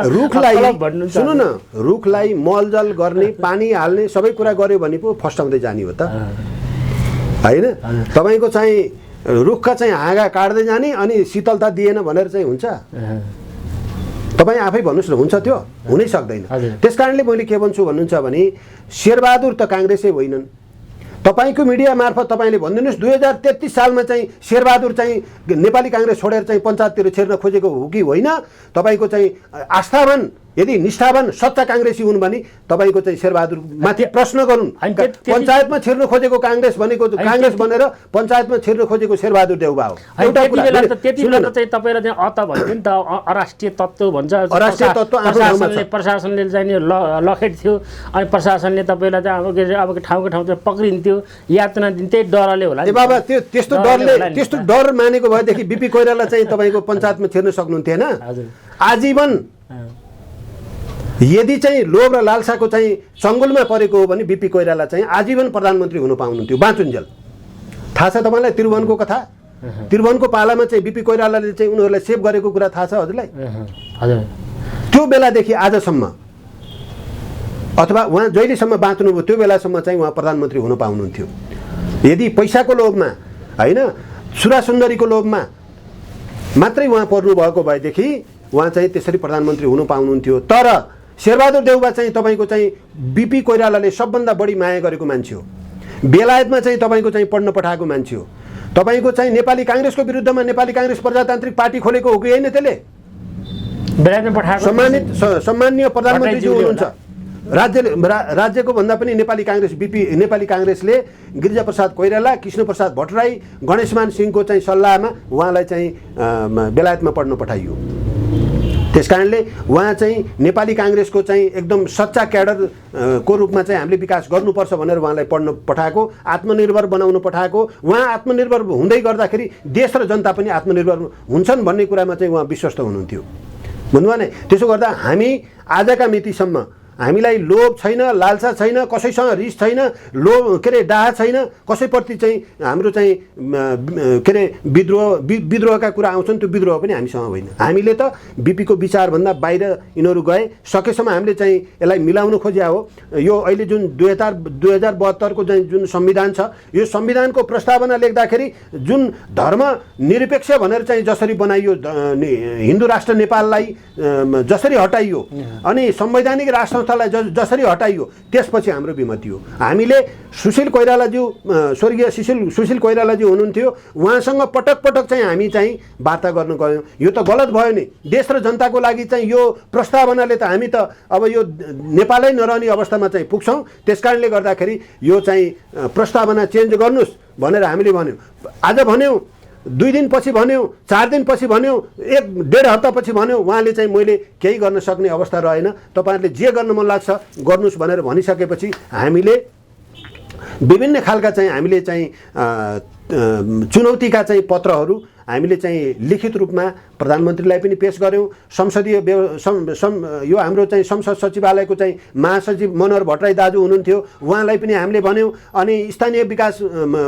रुखलाई सुन्नु न, रुखलाई मलजल गर्ने पानी हाल्ने सबै कुरा गर्यो भने पो फस्टाउँदै जाने हो त होइन। तपाईँको चाहिँ रुखका चाहिँ हाँगा काट्दै जाने अनि शीतलता दिएन भनेर चाहिँ हुन्छ? तपाईँ आफै भन्नुहोस् न, हुन्छ? त्यो हुनै सक्दैन। त्यस कारणले मैले के भन्छु भन्नुहुन्छ भने शेरबहादुर त काङ्ग्रेसै होइनन्। तपाईँको मिडिया मार्फत तपाईँले भनिदिनुहोस् 2033 सालमा चाहिँ शेरबहादुर चाहिँ नेपाली काङ्ग्रेस छोडेर चाहिँ पञ्चायततिर छिर्न खोजेको हो कि होइन? तपाईँको चाहिँ आस्थावान यदि निष्ठावान सच्चा काङ्ग्रेसी हुन् भने तपाईँको चाहिँ शेरबहादुर माथि प्रश्न गरून्। पञ्चायतमा छिर्न खोजेको काङ्ग्रेस भनेको काङ्ग्रेस बनेर पञ्चायतमा छिर्न खोजेको शेरबहादुर देउबा हो। त्यति बेला चाहिँ तपाईँलाई चाहिँ अत भन्थ्यो नि त, अराष्ट्रिय तत्त्व भन्छ। अराष्ट्रिय तत्त्व प्रशासनले चाहिँ लखेट थियो अनि प्रशासनले तपाईँलाई चाहिँ अब के अरे अब ठाउँको ठाउँतिर पक्रिन्थ्यो, यातना दिन्थ्यो, त्यही डरले होला। ए बाबा, त्यस्तो डर मानेको भएदेखि बिपी कोइराला चाहिँ तपाईँको पञ्चायतमा छिर्न सक्नुहुन्थेन? आजीवन यदि चाहिँ लोभ र लालसाको चाहिँ चङ्गुलमा परेको हो भने बिपी कोइराला चाहिँ आजीवन प्रधानमन्त्री हुन पाउनुहुन्थ्यो बाँचुन्जेल। थाहा छ तपाईँलाई त्रिभुवनको कथा? त्रिभुवनको पालामा चाहिँ बिपी कोइरालाले चाहिँ उनीहरूलाई सेभ गरेको कुरा थाहा छ हजुरलाई? त्यो बेलादेखि आजसम्म अथवा उहाँ जहिलेसम्म बाँच्नुभयो त्यो बेलासम्म चाहिँ उहाँ प्रधानमन्त्री हुन पाउनुहुन्थ्यो। यदि पैसाको लोभमा होइन, सुरासुन्दरीको लोभमा मात्रै उहाँ पर्नुभएको भएदेखि उहाँ चाहिँ त्यसरी प्रधानमन्त्री हुन पाउनुहुन्थ्यो। तर शेरबहादुर देउबा चाहिँ तपाईँको चाहिँ बिपी कोइरालाले सबभन्दा बढी माया गरेको मान्छे हो। बेलायतमा चाहिँ तपाईँको चाहिँ पढ्न पठाएको मान्छे हो। तपाईँको चाहिँ नेपाली काङ्ग्रेसको विरुद्धमा नेपाली काङ्ग्रेस प्रजातान्त्रिक पार्टी खोलेको हो कि होइन? त्यसले बेलायतमा पठाएको सम्माननीय प्रधानमन्त्रीज्यू हुनुहुन्छ। राज्यको भन्दा पनि नेपाली काङ्ग्रेसले गिरिजाप्रसाद कोइराला, कृष्णप्रसाद भट्टराई, गणेशमान सिंहको चाहिँ सल्लाहमा उहाँलाई चाहिँ बेलायतमा पढ्न पठाइयो। त्यस कारणले उहाँ चाहिँ नेपाली काङ्ग्रेसको चाहिँ एकदम सच्चा क्याडर को रूपमा चाहिँ हामीले विकास गर्नुपर्छ भनेर उहाँलाई पढ्न पठाएको, आत्मनिर्भर बनाउन पठाएको। उहाँ आत्मनिर्भर हुँदै गर्दाखेरि देश र जनता पनि आत्मनिर्भर हुन्छन् भन्ने कुरामा चाहिँ उहाँ विश्वस्त हुनुहुन्थ्यो। भन्नुभयो भने त्यसो गर्दा हामी आजका मितिसम्म हामीलाई लोभ छैन, लालसा छैन, कसैसँग रिस छैन, के अरे डाहा छैन, कसैप्रति चाहिँ हाम्रो चाहिँ के अरे विद्रोहका कुरा आउँछन्, त्यो विद्रोह पनि हामीसँग होइन। हामीले त बिपीको विचारभन्दा बाहिर यिनीहरू गए। सकेसम्म हामीले चाहिँ यसलाई मिलाउन खोज्या हो। यो अहिले जुन 2072को चाहिँ जुन संविधान छ, यो संविधानको प्रस्तावना लेख्दाखेरि जुन धर्म निरपेक्ष भनेर चाहिँ जसरी बनाइयो, हिन्दू राष्ट्र नेपाललाई जसरी हटाइयो अनि संवैधानिक राष्ट्र जसरी हटाइयो, त्यसपछि हाम्रो विमति हो। हामीले सुशील कोइरालाज्यू, स्वर्गीय सुशील कोइरालाज्यू हुनुहुन्थ्यो, उहाँसँग पटक पटक चाहिँ हामी चाहिँ वार्ता गर्न गयौँ। यो त गलत भयो नि। देश र जनताको लागि चाहिँ यो प्रस्तावनाले त हामी त अब यो नेपालै नरहने अवस्थामा चाहिँ पुग्छौँ। त्यस कारणले गर्दाखेरि यो चाहिँ प्रस्तावना चेन्ज गर्नुहोस् भनेर हामीले भन्यौँ। आज भन्यौँ, 2 दिनपछि भन्यौँ, 4 दिनपछि भन्यौँ, 1-1.5 हप्तापछि भन्यौँ। उहाँले चाहिँ मैले केही गर्न सक्ने अवस्था रहेन, तपाईँहरूले जे गर्न मन लाग्छ गर्नुहोस् भनेर भनिसकेपछि हामीले विभिन्न खालका चाहिँ हामीले चाहिँ चुनौतीका चाहिँ पत्रहरू हामीले चाहिँ लिखित रूपमा प्रधानमन्त्रीलाई पनि पेश गऱ्यौँ। संसदीय यो हाम्रो चाहिँ संसद सचिवालयको चाहिँ महासचिव मनोहर भट्टराई दाजु हुनुहुन्थ्यो, उहाँलाई पनि हामीले भन्यौँ। अनि स्थानीय विकास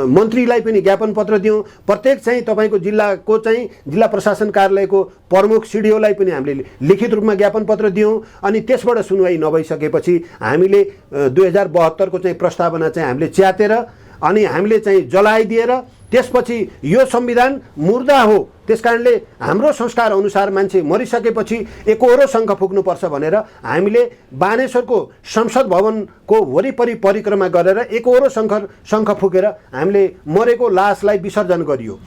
मन्त्रीलाई पनि ज्ञापन पत्र दियौँ। प्रत्येक चाहिँ तपाईँको जिल्लाको चाहिँ जिल्ला प्रशासन कार्यालयको प्रमुख सिडिओलाई पनि हामीले लिखित रूपमा ज्ञापन पत्र दियौँ। अनि त्यसबाट सुनवाई नभइसकेपछि हामीले 2072को चाहिँ प्रस्तावना चाहिँ हामीले च्यातेर अनि हामीले चाहिँ जलाइदिएर त्यसपछि यो संविधान मुर्दा हो, त्यसकारणले हाम्रो संस्कार अनुसार मान्छे मरिसकेपछि एकहोरो शङ्ख फुक्नुपर्छ भनेर हामीले बानेश्वरको संसद भवनको वरिपरि परिक्रमा गरेर एकहोरो शङ्ख फुकेर हामीले मरेको लासलाई विसर्जन गरियो।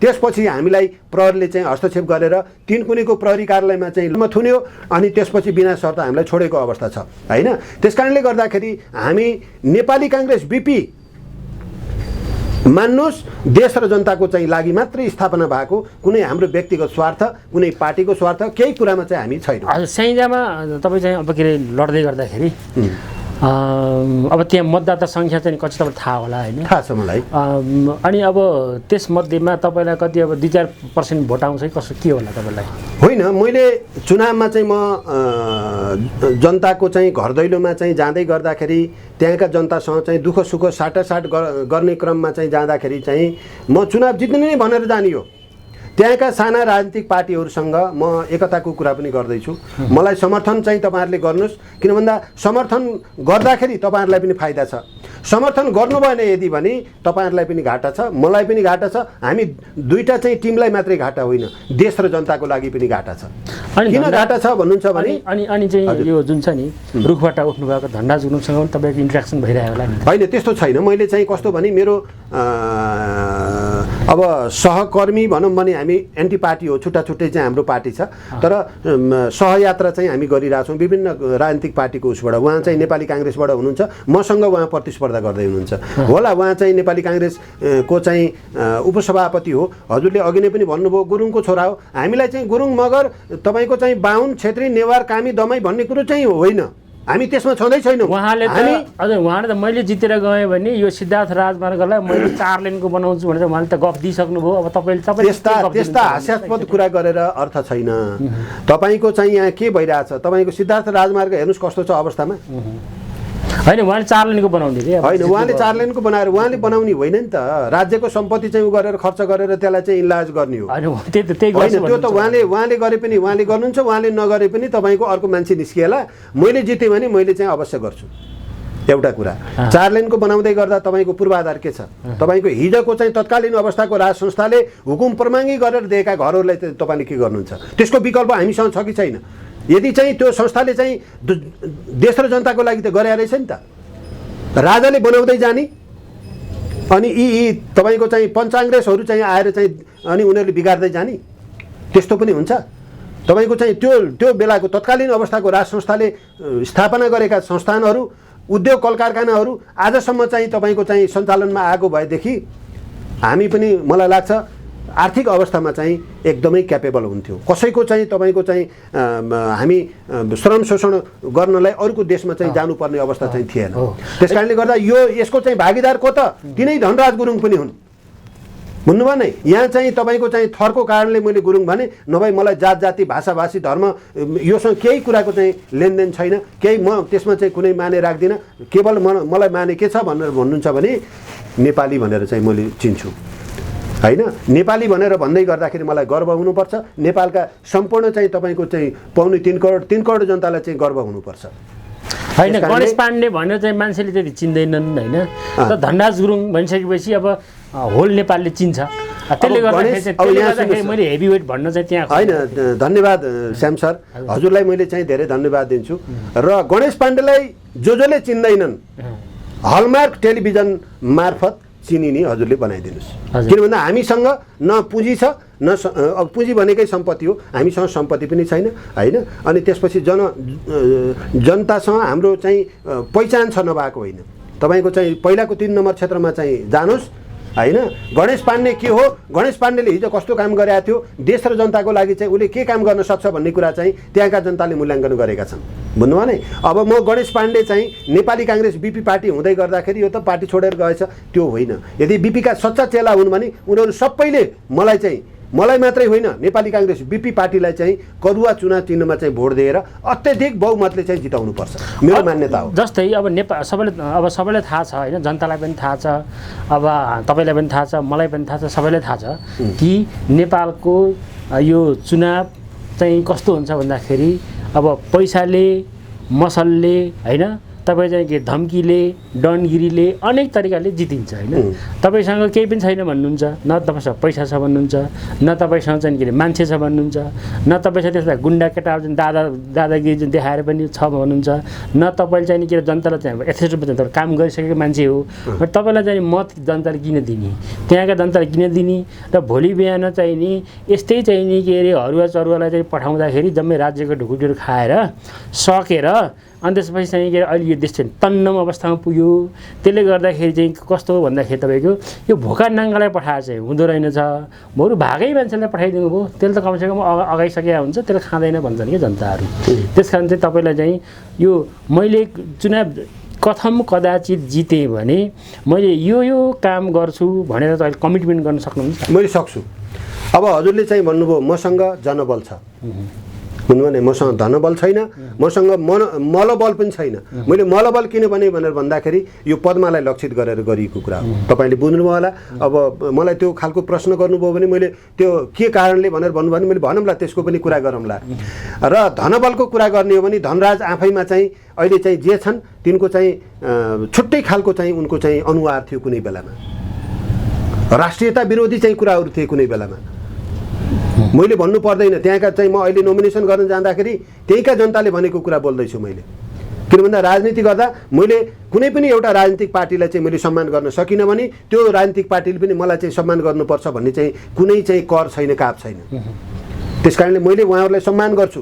त्यसपछि हामीलाई प्रहरीले चाहिँ हस्तक्षेप गरेर तीनकुनेको प्रहरी कार्यालयमा चाहिँ थुन्यो अनि त्यसपछि बिना शर्त हामीलाई छोडेको अवस्था छ हैन। त्यसकारणले गर्दाखेरि हामी नेपाली काङ्ग्रेस बिपी मान्नुहोस् देश र जनताको चाहिँ लागि मात्रै स्थापना भएको, कुनै हाम्रो व्यक्तिगत स्वार्थ, कुनै पार्टीको स्वार्थ केही कुरामा चाहिँ हामी छैनौँ। स्याङ्जामा तपाईँ चाहिँ अब के अरे लड्दै गर्दाखेरि अब त्यहाँ मतदाता सङ्ख्या चाहिँ कति तपाईँलाई थाहा होला होइन? थाहा छ मलाई। अनि अब त्यसमध्येमा तपाईँलाई कति अब 2-4% भोट आउँछ कि कसो के होला तपाईँलाई? होइन, मैले चुनावमा चाहिँ म जनताको चाहिँ घर दैलोमा चाहिँ जाँदै गर्दाखेरि त्यहाँका जनतासँग चाहिँ दुःख सुख साटासाट गर्ने क्रममा चाहिँ जाँदाखेरि चाहिँ म चुनाव जित्ने नै भनेर जाने हो। त्यहाँका साना राजनीतिक पार्टीहरूसँग म एकताको कुरा पनि गर्दैछु। मलाई समर्थन चाहिँ तपाईँहरूले गर्नुहोस्, किन भन्दा समर्थन गर्दाखेरि तपाईँहरूलाई पनि फाइदा छ। समर्थन गर्नु भएन यदि भने तपाईँहरूलाई पनि घाटा छ, मलाई पनि घाटा छ। हामी दुईटा चाहिँ टिमलाई मात्रै घाटा होइन, देश र जनताको लागि पनि घाटा छ। किन घाटा छ भन्नुहुन्छ भने अनि चाहिँ यो जुन छ नि रुखबाट उठ्नु भएको धनराज गुरुङसँग पनि तपाईँको इन्ट्रेक्सन भइरहेको होला नि? होइन, त्यस्तो छैन। मैले चाहिँ कस्तो भने मेरो अब सहकर्मी भनौँ भने हामी एन्टी पार्टी हो, छुट्टा छुट्टै चाहिँ हाम्रो पार्टी छ, तर सहयात्रा चाहिँ हामी गरिरहेछौँ विभिन्न राजनीतिक पार्टीको उसबाट। उहाँ चाहिँ नेपाली काङ्ग्रेसबाट हुनुहुन्छ, मसँग उहाँ प्रतिस्पर्धा गर्दै हुनुहुन्छ होला। उहाँ चाहिँ नेपाली काङ्ग्रेसको चाहिँ उपसभापति हो। हजुरले अघि नै पनि भन्नुभयो गुरुङको छोरा हो। हामीलाई चाहिँ गुरुङ मगर तपाईँको चाहिँ बाहुन छेत्री नेवार कामी दमाई भन्ने कुरो चाहिँ होइन, हामी त्यसमा छँदै छैनौँ। उहाँले त मैले जितेर गएँ भने यो सिद्धार्थ राजमार्गलाई मैले 4 लेनको बनाउँछु भनेर उहाँले त गफ दिइसक्नुभयो। अब त्यस्ता हास्यास्पद कुरा गरेर अर्थ छैन। तपाईँको चाहिँ यहाँ के भइरहेछ, तपाईँको सिद्धार्थ राजमार्ग हेर्नुहोस् कस्तो छ अवस्थामा। होइन, उहाँले 4 लेनको बनाउने रे। होइन, उहाँले 4 लेनको बनाएर उहाँले बनाउने होइन नि त। राज्यको सम्पत्ति चाहिँ उ गरेर खर्च गरेर त्यसलाई चाहिँ इलाज गर्ने हो। होइन, त्यो त उहाँले गरे पनि उहाँले गर्नुहुन्छ, उहाँले नगरे पनि तपाईँको अर्को मान्छे निस्किएला। मैले जितेँ भने मैले चाहिँ अवश्य गर्छु। एउटा कुरा 4 लेनको बनाउँदै गर्दा तपाईँको पूर्वाधार के छ? तपाईँको हिजोको चाहिँ तत्कालीन अवस्थाको राज संस्थाले हुकुम प्रमाङ्गी गरेर दिएका घरहरूलाई चाहिँ तपाईँले के गर्नुहुन्छ? त्यसको विकल्प हामीसँग छ कि छैन? यदि चाहिँ त्यो संस्थाले चाहिँ देश र जनताको लागि त गरे रहेछ नि त। राजाले बनाउँदै जाने अनि यी तपाईँको चाहिँ पञ्चाङ्ग्रेसहरू चाहिँ आएर चाहिँ अनि उनीहरूले बिगार्दै जाने, त्यस्तो पनि हुन्छ? तपाईँको चाहिँ त्यो बेलाको तत्कालीन अवस्थाको राज संस्थाले स्थापना गरेका संस्थानहरू, उद्योग कल कारखानाहरू आजसम्म चाहिँ तपाईँको चाहिँ सञ्चालनमा आएको भएदेखि हामी पनि मलाई लाग्छ आर्थिक अवस्थामा चाहिँ एकदमै क्यापेबल हुन्थ्यो। कसैको चाहिँ तपाईँको चाहिँ हामी श्रम शोषण गर्नलाई अरूको देशमा चाहिँ जानुपर्ने अवस्था चाहिँ थिएन। त्यस कारणले गर्दा यसको चाहिँ भागीदार को त? तिनै धनराज गुरुङ पनि हुन्। भन्नुभयो नै, यहाँ चाहिँ तपाईँको चाहिँ थरको कारणले मैले गुरुङ भने, नभए मलाई जात जाति भाषा भाषी धर्म योसँग केही कुराको चाहिँ लेनदेन छैन। केही म त्यसमा चाहिँ कुनै माने राख्दिनँ। केवल मलाई माने के छ भनेर भन्नुहुन्छ भने नेपाली भनेर चाहिँ मैले चिन्छु होइन। नेपाली भनेर भन्दै गर्दाखेरि मलाई गर्व हुनुपर्छ। नेपालका सम्पूर्ण चाहिँ तपाईँको चाहिँ 3.25 करोड जनतालाई चाहिँ गर्व हुनुपर्छ। होइन, गणेश पाण्डे भनेर चाहिँ मान्छेले त्यति चिन्दैनन् होइन। तर धनराज गुरुङ भनिसकेपछि अब होल नेपालले चिन्छ। त्यसले गर्दाखेरि मैले हेभी वेट भन्न चाहिँ त्यहाँ होइन। धन्यवाद श्याम सर, हजुरलाई मैले चाहिँ धेरै धन्यवाद दिन्छु। र गणेश पाण्डेलाई जसले चिन्दैनन् हलमार्क टेलिभिजन मार्फत चिनिने हजुरले बनाइदिनुहोस्। किन भन्दा हामीसँग न पुँजी छ, न अब पुँजी भनेकै सम्पत्ति हो, हामीसँग सम्पत्ति पनि छैन होइन। अनि त्यसपछि जनतासँग हाम्रो चाहिँ पहिचान छ नभएको होइन। तपाईँको चाहिँ पहिलाको 3 नम्बर क्षेत्रमा चाहिँ जानुहोस् होइन। गणेश पाण्डे के हो, गणेश पाण्डेले हिजो कस्तो काम गरेका थियो, देश र जनताको लागि चाहिँ उसले के काम गर्न सक्छ भन्ने कुरा चाहिँ त्यहाँका जनताले मूल्याङ्कन गरेका छन्। भन्नुभयो नि। अब म गणेश पाण्डे चाहिँ नेपाली काङ्ग्रेस बीपी पार्टी हुँदै गर्दाखेरि यो त पार्टी छोडेर गएछ, त्यो होइन। यदि बीपीका सच्चा चेला हुन् भने उनीहरू सबैले मलाई मात्रै होइन नेपाली काङ्ग्रेस बीपी पार्टीलाई चाहिँ करुवा चुनाव चिन्हमा चाहिँ भोट दिएर अत्यधिक बहुमतले चाहिँ जिताउनुपर्छ, मेरो मान्यता हो। जस्तै अब सबैलाई थाहा छ होइन, जनतालाई पनि थाहा छ, अब तपाईँलाई पनि थाहा छ, मलाई पनि थाहा छ, सबैलाई थाहा छ कि नेपालको यो चुनाव चाहिँ कस्तो हुन्छ भन्दाखेरि अब पैसाले मसलले होइन, तपाईँ चाहिँ के धम्कीले डनगिरीले अनेक तरिकाले जितिन्छ होइन। तपाईँसँग केही पनि छैन भन्नुहुन्छ, न तपाईँसँग पैसा छ भन्नुहुन्छ, न तपाईँसँग चाहिँ के अरे मान्छे छ भन्नुहुन्छ, न तपाईँसँग त्यस्ता गुन्डा केटाहरू चाहिँ दादागिरी चाहिँ देखाएर पनि छ भन्नुहुन्छ, न तपाईँले चाहिँ के अरे जनतालाई चाहिँ यथेष्ट रूपमा चाहिँ काम गरिसकेको मान्छे हो। र तपाईँलाई चाहिँ मत जनताले किन दिने, त्यहाँका जनताले किन दिने? र भोलि बिहान चाहिँ नि यस्तै चाहिँ नि के अरे हरुवा चरुवालाई चाहिँ पठाउँदाखेरि जम्मै राज्यको ढुकुटीहरू खाएर सकेर अनि त्यसपछि चाहिँ के अहिले यो देश चाहिँ तन्नम अवस्थामा पुग्यो। त्यसले गर्दाखेरि चाहिँ कस्तो हो भन्दाखेरि तपाईँको यो भोका नाङ्गालाई पठाएर चाहिँ हुँदो रहेनछ, बरु भागै मान्छेलाई पठाइदिनु भयो, त्यसले त कमसेकम अगाइसकेका हुन्छ, त्यसले खाँदैन भन्छन् कि जनताहरू। त्यस कारण चाहिँ तपाईँलाई चाहिँ यो मैले चुनाव कथम कदाचित जितेँ भने मैले यो काम गर्छु भनेर त अहिले कमिटमेन्ट गर्न सक्नुहुन्छ? मैले सक्छु। अब हजुरले चाहिँ भन्नुभयो मसँग जनबल छ, बुझ्नु भने मसँग धनबल छैन, मसँग मलबल पनि छैन। मैले मलबल किन भने भनेर भन्दाखेरि यो पद्मालाई लक्षित गरेर गरिएको कुरा हो। तपाईँले बुझ्नुभयो होला। अब मलाई त्यो खालको प्रश्न गर्नुभयो भने मैले त्यो के कारणले भनेर भन्नुभयो भने मैले भनौँला, त्यसको पनि कुरा गरौँला। र धनबलको कुरा गर्ने हो भने धनराज आफैमा चाहिँ अहिले चाहिँ जे छन् तिनको चाहिँ छुट्टै खालको चाहिँ उनको चाहिँ अनुहार थियो कुनै बेलामा, राष्ट्रियता विरोधी चाहिँ कुराहरू थिए कुनै बेलामा। मैले भन्नु पर्दैन, त्यहाँका चाहिँ म अहिले नोमिनेसन गर्न जाँदाखेरि त्यहीका जनताले भनेको कुरा बोल्दैछु मैले। किन भन्दा राजनीति गर्दा मैले कुनै पनि एउटा राजनीतिक पार्टीलाई चाहिँ मैले सम्मान गर्न सकिनँ भने त्यो राजनीतिक पार्टीले पनि मलाई चाहिँ सम्मान गर्नुपर्छ भन्ने चाहिँ कुनै चाहिँ कर छैन, काप छैन। त्यस कारणले मैले उहाँहरूलाई सम्मान गर्छु।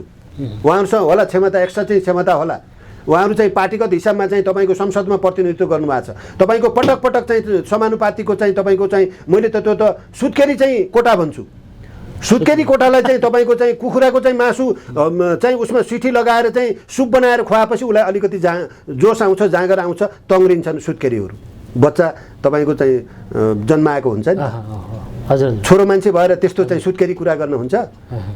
उहाँहरूसँग होला क्षमता, एक्स्ट्रा चाहिँ क्षमता होला। उहाँहरू चाहिँ पार्टीगत हिसाबमा चाहिँ तपाईँको संसदमा प्रतिनिधित्व गर्नुभएको छ। तपाईँको पटक पटक चाहिँ समानुपातिको चाहिँ तपाईँको चाहिँ मैले त त्यो त सुत्केरी चाहिँ कोटा भन्छु। सुत्केरी कोटालाई चाहिँ तपाईँको चाहिँ कुखुराको चाहिँ मासु चाहिँ उसमा सिठी लगाएर चाहिँ सुप बनाएर खुवाएपछि उसलाई अलिकति जोस आउँछ, जाँगर आउँछ, तङ्ग्रिन्छन् सुत्केरीहरू। बच्चा तपाईँको चाहिँ जन्माएको हुन्छ नि, हजुर, छोरो मान्छे भएर त्यस्तो चाहिँ सुत्केरी कुरा गर्न हुन्छ?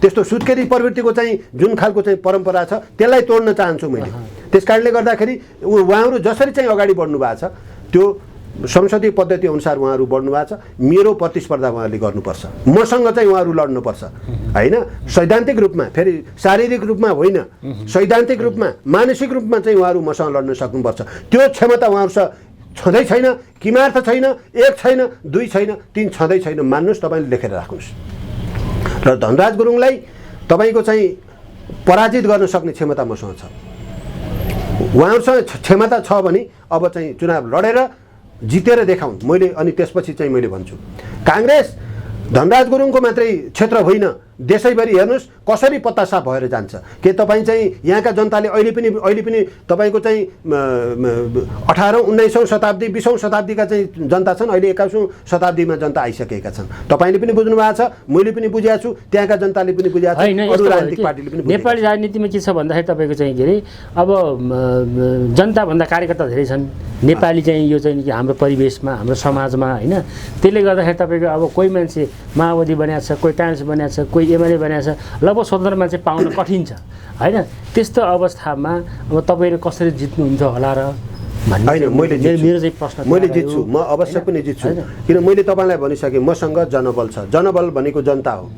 त्यस्तो सुत्केरी प्रवृत्तिको चाहिँ जुन खालको चाहिँ परम्परा छ त्यसलाई तोड्न चाहन्छु मैले। त्यस कारणले गर्दाखेरि उहाँहरू जसरी चाहिँ अगाडि बढ्नु भएको छ त्यो संसदीय पद्धति अनुसार उहाँहरू बढ्नु भएको छ। मेरो प्रतिस्पर्धा उहाँहरूले गर्नुपर्छ, मसँग चाहिँ उहाँहरू लड्नुपर्छ होइन। सैद्धान्तिक रूपमा, फेरि शारीरिक रूपमा होइन, सैद्धान्तिक रूपमा मानसिक रूपमा चाहिँ उहाँहरू मसँग लड्न सक्नुपर्छ। त्यो क्षमता उहाँहरूसँग छँदै छैन, किमार्थ छैन, एक छैन, दुई छैन, तीन छँदै छैन। मान्नुहोस्, तपाईँले लेखेर राख्नुहोस्। र धनराज गुरुङलाई तपाईँको चाहिँ पराजित गर्न सक्ने क्षमता मसँग छ। उहाँहरूसँग क्षमता छ भने अब चाहिँ चुनाव लडेर जितेर देखाउन् मैले, अनि त्यसपछि चाहिँ मैले भन्छु काङ्ग्रेस धनराज गुरुङको मात्रै क्षेत्र होइन, देशैभरि हेर्नुहोस् कसरी पत्तासाफ भएर जान्छ। के तपाईँ चाहिँ यहाँका जनताले अहिले पनि तपाईँको चाहिँ 18औं 19औं शताब्दी 20औं शताब्दीका चाहिँ जनता छन्, अहिले 21औं शताब्दीमा जनता आइसकेका छन्। तपाईँले पनि बुझ्नु भएको छ, मैले पनि बुझेको छु, त्यहाँका जनताले पनि बुझेको छ, अरू राजनीतिक पार्टीले पनि। नेपाली राजनीतिमा के छ भन्दाखेरि तपाईँको चाहिँ के अरे अब जनताभन्दा कार्यकर्ता धेरै छन् नेपाली चाहिँ यो चाहिँ हाम्रो परिवेशमा, हाम्रो समाजमा होइन। त्यसले गर्दाखेरि तपाईँको अब कोही मान्छे माओवादी बनाएको छ, कोही काङ्ग्रेस बनाएको छ, कोही एमएलए बनाएको छ, लगभग स्वतन्त्र मान्छे पाउन कठिन छ होइन। त्यस्तो अवस्थामा अब तपाईँहरू कसरी जित्नुहुन्छ होला र होइन? मैले मेरो चाहिँ प्रश्न, मैले जित्छु, म अवश्य पनि जित्छु। किन मैले तपाईँलाई भनिसकेँ मसँग जनबल छ। जनबल भनेको जनता हो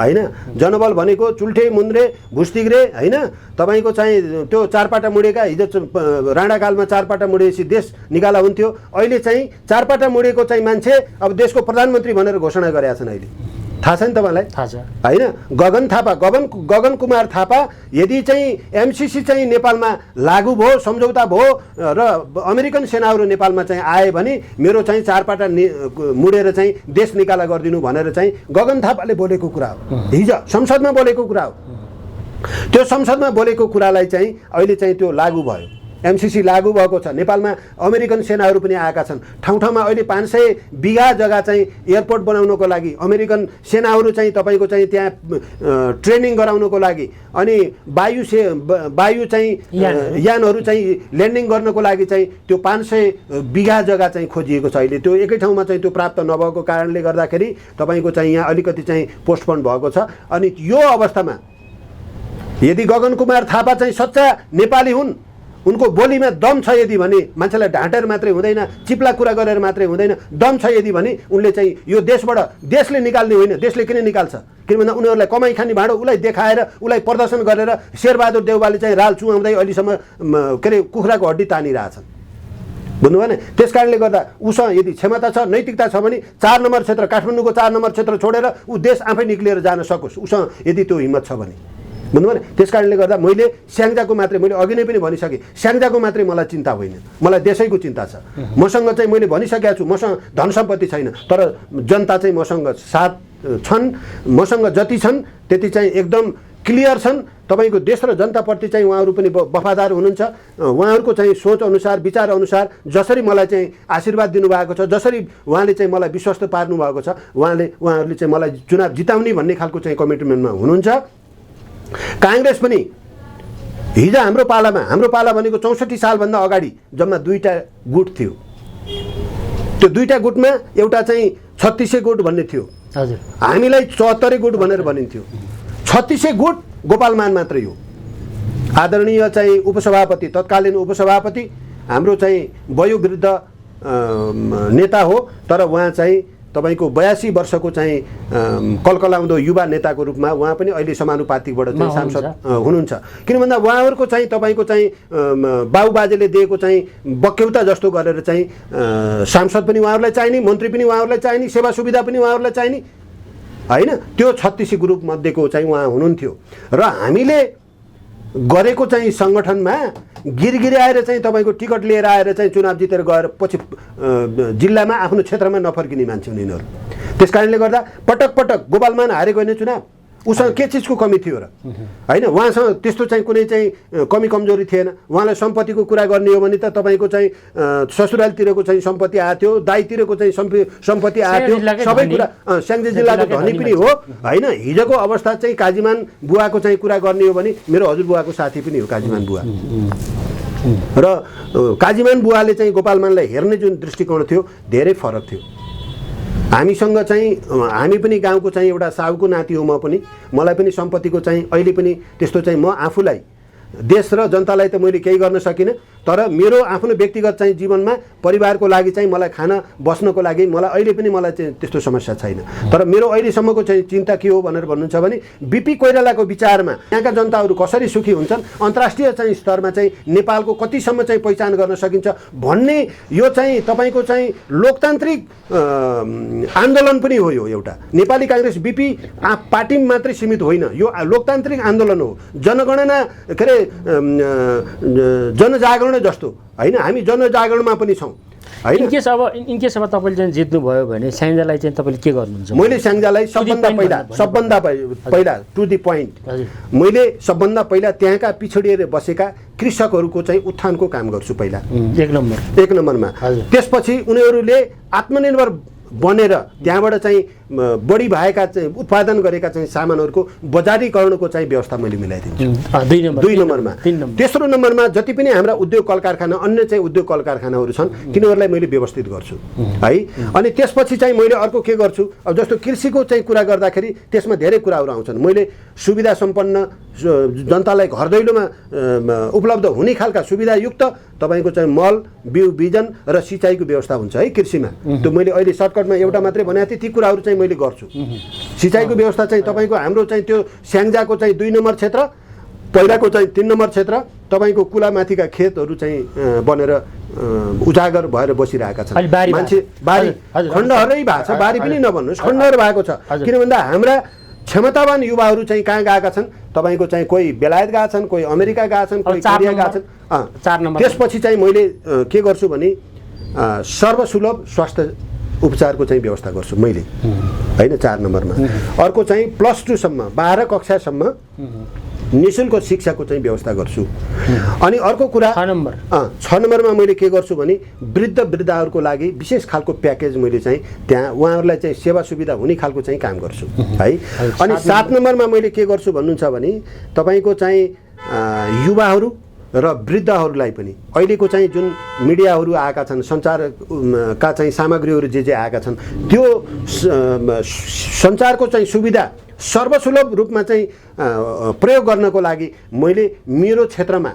होइन। जनबल भनेको चुल्ठे मुन्द्रे भुस्तिग्रे होइन। तपाईँको चाहिँ त्यो चारपाटा मुडेका, हिजो राणाकालमा चारपाटा मुडेपछि देश निकाला हुन्थ्यो, अहिले चाहिँ चारपाटा मुडेको चाहिँ मान्छे अब देशको प्रधानमन्त्री भनेर घोषणा गरेका छन्। अहिले थाहा छ नि तपाईँलाई? थाहा छ होइन? गगन कुमार थापा यदि चाहिँ एमसिसी चाहिँ नेपालमा लागू भयो, सम्झौता भयो र अमेरिकन सेनाहरू नेपालमा चाहिँ आए भने मेरो चाहिँ चारपाटा मुडेर चाहिँ देश निकाला गरिदिनु भनेर चाहिँ गगन थापाले बोलेको कुरा हो, हिजो संसदमा बोलेको कुरा हो। त्यो संसदमा बोलेको कुरालाई चाहिँ अहिले चाहिँ त्यो लागू भयो, एमसिसी लागू भएको छ। नेपालमा अमेरिकन सेनाहरू पनि आएका छन्। ठाउँ ठाउँमा अहिले 500 बिघा जग्गा चाहिँ एयरपोर्ट बनाउनको लागि अमेरिकन सेनाहरू चाहिँ तपाईँको चाहिँ त्यहाँ ट्रेनिङ गराउनको लागि, अनि वायु चाहिँ यानहरू चाहिँ ल्यान्डिङ गर्नको लागि चाहिँ त्यो 500 बिघा जग्गा चाहिँ खोजिएको छ। अहिले त्यो एकै ठाउँमा चाहिँ त्यो प्राप्त नभएको कारणले गर्दाखेरि तपाईँको चाहिँ यहाँ अलिकति चाहिँ पोस्टपोन भएको छ। अनि यो अवस्थामा यदि गगन कुमार थापा चाहिँ सच्चा नेपाली हुन्, उनको बोलीमा दम छ यदि भने, मान्छेलाई ढाँटेर मात्रै हुँदैन, चिप्ला कुरा गरेर मात्रै हुँदैन, दम छ यदि भने उनले चाहिँ यो देशबाट देशले निकाल्ने होइन, देशले किन निकाल्छ? किन भन्दा उनीहरूलाई कमाइ खाने भाँडो उसलाई देखाएर उसलाई प्रदर्शन गरेर शेरबहादुर देउवाले चाहिँ राल चुहाउँदै अहिलेसम्म के अरे कुखुराको हड्डी तानिरहेछन्। बुझ्नुभयो भने? त्यस कारणले गर्दा उसँग यदि क्षमता छ, नैतिकता छ भने 4 नम्बर क्षेत्र, काठमाडौँको 4 नम्बर क्षेत्र छोडेर ऊ देश आफै निक्लिएर जान सकोस्, उसँग यदि त्यो हिम्मत छ भने। बुझ्नुभयो भने? त्यस कारणले गर्दा मैले स्याङ्जाको मात्रै, मैले अघि नै पनि भनिसकेँ, स्याङ्जाको मात्रै मलाई चिन्ता होइन, मलाई देशैको चिन्ता छ। मसँग चाहिँ मैले भनिसकेको छु, मसँग धन सम्पत्ति छैन, तर जनता चाहिँ मसँग साथ छन्, मसँग जति छन् त्यति चाहिँ एकदम क्लियर छन्। तपाईँको देश र जनताप्रति चाहिँ उहाँहरू पनि वफादार हुनुहुन्छ। उहाँहरूको चाहिँ सोच अनुसार, विचार अनुसार जसरी मलाई चाहिँ आशीर्वाद दिनुभएको छ, जसरी उहाँले चाहिँ मलाई विश्वस्त पार्नु भएको छ, उहाँहरूले चाहिँ मलाई चुनाव जिताउने भन्ने खालको चाहिँ कमिटमेन्टमा हुनुहुन्छ। काङ्ग्रेस पनि हिजो हाम्रो पाला भनेको 64 सालभन्दा अगाडि जम्मा 2टा गुट थियो। त्यो 2टा गुटमा एउटा चाहिँ 3600 गुट भन्ने थियो, हजुर, हामीलाई 74 गुट भनेर भनिन्थ्यो। 3600 गुट गोपालमान मात्रै हो। आदरणीय चाहिँ उपसभापति, तत्कालीन उपसभापति हाम्रो चाहिँ वयोवृद्ध नेता हो, तर उहाँ चाहिँ तपाईको 82 वर्षको चाहिँ कलकलाउँदो युवा नेताको रूपमा उहाँ पनि अहिले समानुपातिकबाट चाहिँ सांसद हुनुहुन्छ। किन भन्दा उहाँहरूको चाहिँ तपाईको चाहिँ बाबुबाजेले दिएको चाहिँ बक्यौता जस्तो गरेर चाहिँ सांसद पनि उहाँहरूलाई चाहिने, मन्त्री पनि उहाँहरूलाई चाहिने, सेवा सुविधा पनि उहाँहरूलाई चाहिने हैन। त्यो 36 ग्रुप मध्येको चाहिँ उहाँ हुनुहुन्थ्यो र हामीले गरेको चाहिँ सङ्गठनमा गिरगिरी आएर चाहिँ तपाईँको टिकट लिएर आएर चाहिँ चुनाव जितेर गएर पछि जिल्लामा आफ्नो क्षेत्रमा नफर्किने मान्छे हुन् यिनीहरू। त्यस कारणले गर्दा पटक पटक गोपालमान हारेको होइन चुनाव, उसँग के चिजको कमी थियो र हैन। उहाँसँग त्यस्तो चाहिँ कुनै चाहिँ कमी कमजोरी थिएन। उहाँलाई सम्पत्तिको कुरा गर्ने हो भने त तपाईँको चाहिँ ससुरालतिरको चाहिँ सम्पत्ति आएको थियो, दाइतिरको चाहिँ सम्पत्ति आएको थियो, सबै कुरा स्याङ्जे जिल्लाको धनी पनि हो हैन। हिजोको अवस्था चाहिँ काजीमान बुवाको चाहिँ कुरा गर्ने हो भने मेरो हजुरबुवाको साथी पनि हो काजीमान बुवा र काजीमान बुवाले चाहिँ गोपालमानलाई हेर्ने जुन दृष्टिकोण थियो धेरै फरक थियो। हामीसँग चाहिँ हामी पनि गाउँको चाहिँ एउटा साहुको नाति हो, म पनि, मलाई पनि सम्पत्तिको चाहिँ अहिले पनि त्यस्तो चाहिँ म आफूलाई देश र जनतालाई त मैले केही गर्न सकिनँ, तर मेरो आफ्नो व्यक्तिगत चाहिँ जीवनमा परिवारको लागि चाहिँ मलाई खाना बस्नको लागि मलाई अहिले पनि मलाई चाहिँ त्यस्तो समस्या छैन। तर मेरो अहिलेसम्मको चाहिँ चिन्ता के हो भनेर भन्नुहुन्छ भने बिपी कोइरालाको विचारमा यहाँका जनताहरू कसरी सुखी हुन्छन्, अन्तर्राष्ट्रिय चाहिँ स्तरमा चाहिँ नेपालको कतिसम्म चाहिँ पहिचान गर्न सकिन्छ भन्ने यो चाहिँ तपाईँको चाहिँ लोकतान्त्रिक आन्दोलन पनि हो। यो एउटा नेपाली काङ्ग्रेस बिपी पार्टीमा मात्रै सीमित होइन, यो लोकतान्त्रिक आन्दोलन हो, जनगणना के अरे जनजागरण जस्तो हैन। हामी जनजागरणमा पनि छौँ हैन। इनकेस अब तपाईँले चाहिँ जित्नुभयो भने स्याङ्जालाई चाहिँ तपाईँले के गर्नुहुन्छ? मैले स्याङ्जालाई सबभन्दा पहिला टु द पोइन्ट, मैले सबभन्दा पहिला त्यहाँका पिछडिएर बसेका कृषकहरूको चाहिँ उत्थानको काम गर्छु पहिला एक नम्बरमा। त्यसपछि उनीहरूले आत्मनिर्भर बनेर त्यहाँबाट चाहिँ बढी भएका चाहिँ उत्पादन गरेका चाहिँ सामानहरूको बजारीकरणको चाहिँ व्यवस्था मैले मिलाइदिन्छु दुई नम्बरमा। तेस्रो नम्बरमा जति पनि हाम्रा उद्योग कल कारखाना अन्य चाहिँ उद्योग कल कारखानाहरू छन् तिनीहरूलाई मैले व्यवस्थित गर्छु है। अनि त्यसपछि चाहिँ मैले अर्को के गर्छु, अब जस्तो कृषिको चाहिँ कुरा गर्दाखेरि त्यसमा धेरै कुराहरू आउँछन्। मैले सुविधा सम्पन्न जनतालाई घर दैलोमा उपलब्ध हुने खालका सुविधायुक्त तपाईँको चाहिँ मल, बिउ बिजन र सिँचाइको व्यवस्था हुन्छ है कृषिमा। त्यो मैले अहिले सर्टकटमा एउटा मात्रै भनेको थिएँ, ती कुराहरू चाहिँ मैले गर्छु। सिँचाइको व्यवस्था चाहिँ तपाईँको हाम्रो चाहिँ त्यो स्याङ्जाको चाहिँ 2 नम्बर क्षेत्र, पहिलाको चाहिँ 3 नम्बर क्षेत्र तपाईँको कुलामाथिका खेतहरू चाहिँ बनेर उजागर भएर बसिरहेका छन् मान्छे। बारी खण्डहरै भएको छ, बारी पनि नभन्नुहोस्, खण्डहर भएको छ। किन भन्दा हाम्रा क्षमतावान युवाहरू चाहिँ कहाँ गएका छन्, तपाईँको चाहिँ कोही बेलायत गएका छन्, कोही अमेरिका गएका छन्, कोही कोरिया गएका छन्। त्यसपछि चाहिँ मैले के गर्छु भने सर्वसुलभ स्वास्थ्य उपचारको चाहिँ व्यवस्था गर्छु मैले हैन 4 नम्बरमा। अर्को चाहिँ +2 सम्म 12 कक्षासम्म निःशुल्क शिक्षाको चाहिँ व्यवस्था गर्छु। अनि अर्को कुरा 6 नम्बरमा मैले के गर्छु भने वृद्ध वृद्धाहरूको लागि विशेष खालको प्याकेज मैले चाहिँ त्यहाँ उहाँहरूलाई चाहिँ सेवा सुविधा हुने खालको चाहिँ काम गर्छु है। अनि 7 नम्बरमा मैले के गर्छु भन्नुहुन्छ भने तपाईँको चाहिँ युवाहरू र वृद्धहरूलाई पनि अहिलेको चाहिँ जुन मिडियाहरू आएका छन्, सञ्चारका चाहिँ सामग्रीहरू जे आएका छन्, त्यो सञ्चारको चाहिँ सुविधा सर्वसुलभ रूपमा चाहिँ प्रयोग गर्नको लागि मैले मेरो क्षेत्रमा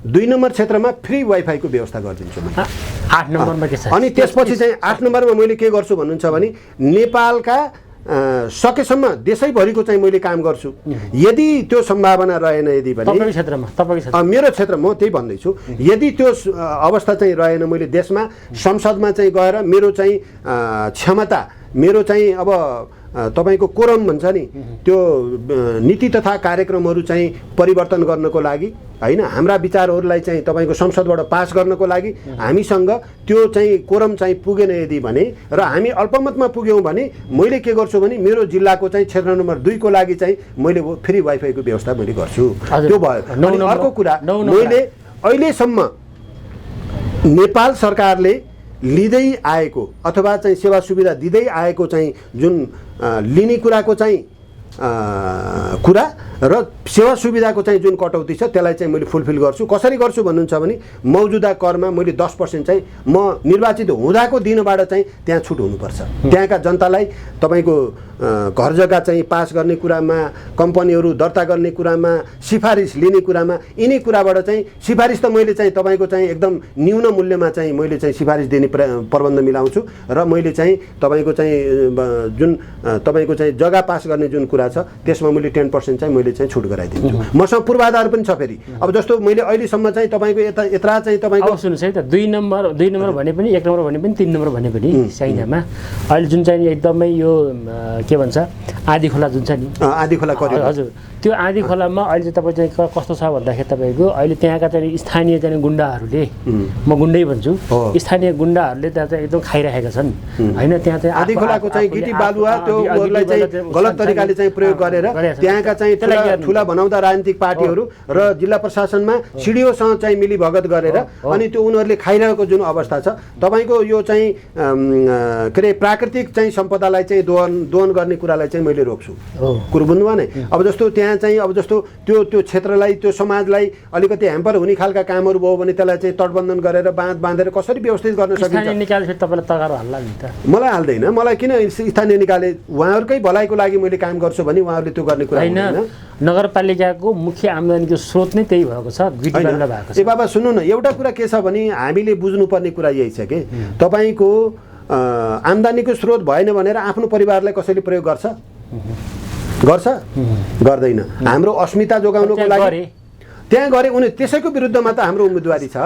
2 नम्बर क्षेत्रमा फ्री वाइफाईको व्यवस्था गरिदिन्छु। 8 नम्बरमा के छ? अनि त्यसपछि चाहिँ 8 नम्बरमा मैले के गर्छु भन्नुहुन्छ भने नेपालका सकेसम्म देशैभरिको चाहिँ मैले काम गर्छु। यदि त्यो सम्भावना रहेन, यदि भने मेरो क्षेत्र म त्यही भन्दैछु, यदि त्यो अवस्था चाहिँ रहेन, मैले देशमा संसदमा चाहिँ गएर मेरो चाहिँ क्षमता, मेरो चाहिँ अब तपाईँको कोरम भन्छ नि, त्यो नीति तथा कार्यक्रमहरू चाहिँ परिवर्तन गर्नको लागि हैन, हाम्रा विचारहरूलाई चाहिँ तपाईँको संसदबाट पास गर्नको लागि हामीसँग त्यो चाहिँ कोरम चाहिँ पुगेन यदि भने र हामी अल्पमतमा पुग्यौँ भने मैले के गर्छु भने मेरो जिल्लाको चाहिँ क्षेत्र नम्बर 2 को लागि चाहिँ मैले फ्री वाइफाईको व्यवस्था मैले गर्छु। त्यो भयो। अनि अर्को कुरा, मैले अहिलेसम्म नेपाल सरकारले लिँदै आएको अथवा चाहिँ सेवा सुविधा दिँदै आएको चाहिँ जुन लिने कुराको चाहिँ कुरा र सेवा सुविधाको चाहिँ जुन कटौती छ त्यसलाई चाहिँ मैले फुलफिल गर्छु। कसरी गर्छु भन्नुहुन्छ भने मौजुदा करमा मैले 10% चाहिँ म निर्वाचित हुँदाको दिनबाट चाहिँ त्यहाँ छुट हुनुपर्छ। त्यहाँका जनतालाई तपाईँको घर जग्गा चाहिँ पास गर्ने कुरामा, कम्पनीहरू दर्ता गर्ने कुरामा, सिफारिस लिने कुरामा, यिनी कुराबाट चाहिँ सिफारिस त मैले चाहिँ तपाईँको चाहिँ एकदम न्यून मूल्यमा चाहिँ मैले चाहिँ सिफारिस दिने प्रबन्ध मिलाउँछु र मैले चाहिँ तपाईँको चाहिँ जुन तपाईँको चाहिँ जग्गा पास गर्ने जुन कुरा छ त्यसमा मैले 10% चाहिँ मैले चाहिँ छुट गराइदिन्छु। मसँग पूर्वाधार पनि छ फेरि। अब जस्तो मैले अहिलेसम्म चाहिँ तपाईँको यत्रा चाहिँ तपाईँको सुन्नुहोस् है त, 2 नम्बर भने पनि 1 नम्बर भने पनि 3 नम्बर भने पनि चाइनामा अहिले जुन चाहिँ एकदमै यो के भन्छ आधी खोला जुन छ नि, आधी खोला हजुर, त्यो आधी खोलामा अहिले चाहिँ तपाईँ चाहिँ कस्तो छ भन्दाखेरि तपाईँको अहिले त्यहाँका चाहिँ स्थानीय चाहिँ गुन्डाहरूले, म गुन्डै भन्छु, स्थानीय गुन्डाहरूले त्यहाँ चाहिँ एकदम खाइरहेका छन् होइन। त्यहाँ चाहिँ आधी खोलाको चाहिँ गिटी बालुवा त्योलाई चाहिँ गलत तरिकाले चाहिँ प्रयोग गरेर त्यहाँका चाहिँ ठुला बनाउँदा राजनीतिक पार्टीहरू र जिल्ला प्रशासनमा सिडिओसँग चाहिँ मिलीभगत गरेर अनि त्यो उनीहरूले खाइरहेको जुन अवस्था छ, तपाईँको यो चाहिँ के अरे प्राकृतिक चाहिँ सम्पदालाई चाहिँ दोहन गर्ने कुरालाई चाहिँ मैले रोक्छु। कुरो बुझ्नुभयो नि। अब जस्तो त्यहाँ चाहिँ अब जस्तो त्यो क्षेत्रलाई, त्यो समाजलाई अलिकति ह्याम्पर हुने खालका कामहरू भयो भने त्यसलाई चाहिँ तटबन्धन गरेर बाँधेर कसरी व्यवस्थित गर्न सकिन्छ। निकालेपछि तपाईँलाई तगारो हाल्ला नि त? मलाई हाल्दैन। मलाई किन स्थानीय निकाले, उहाँहरूकै भलाइको लागि मैले काम गर्छु भने उहाँहरूले त्यो गर्ने कुरा होइन। नगरपालिकाको मुख्य आम्दानीको स्रोत नै त्यही भएको छ, गिटीबान्ड भएको छ। ए बाबा सुन्नु न, एउटा कुरा के छ भने हामीले बुझ्नुपर्ने कुरा यही छ कि तपाईँको आम्दानीको स्रोत भएन भनेर आफ्नो परिवारलाई कसैले प्रयोग गर्छ? गर्दैन। हाम्रो अस्मिता जोगाउनको लागि त्यहाँ गरे उनी त्यसैको विरुद्धमा त हाम्रो उम्मेदवारी छ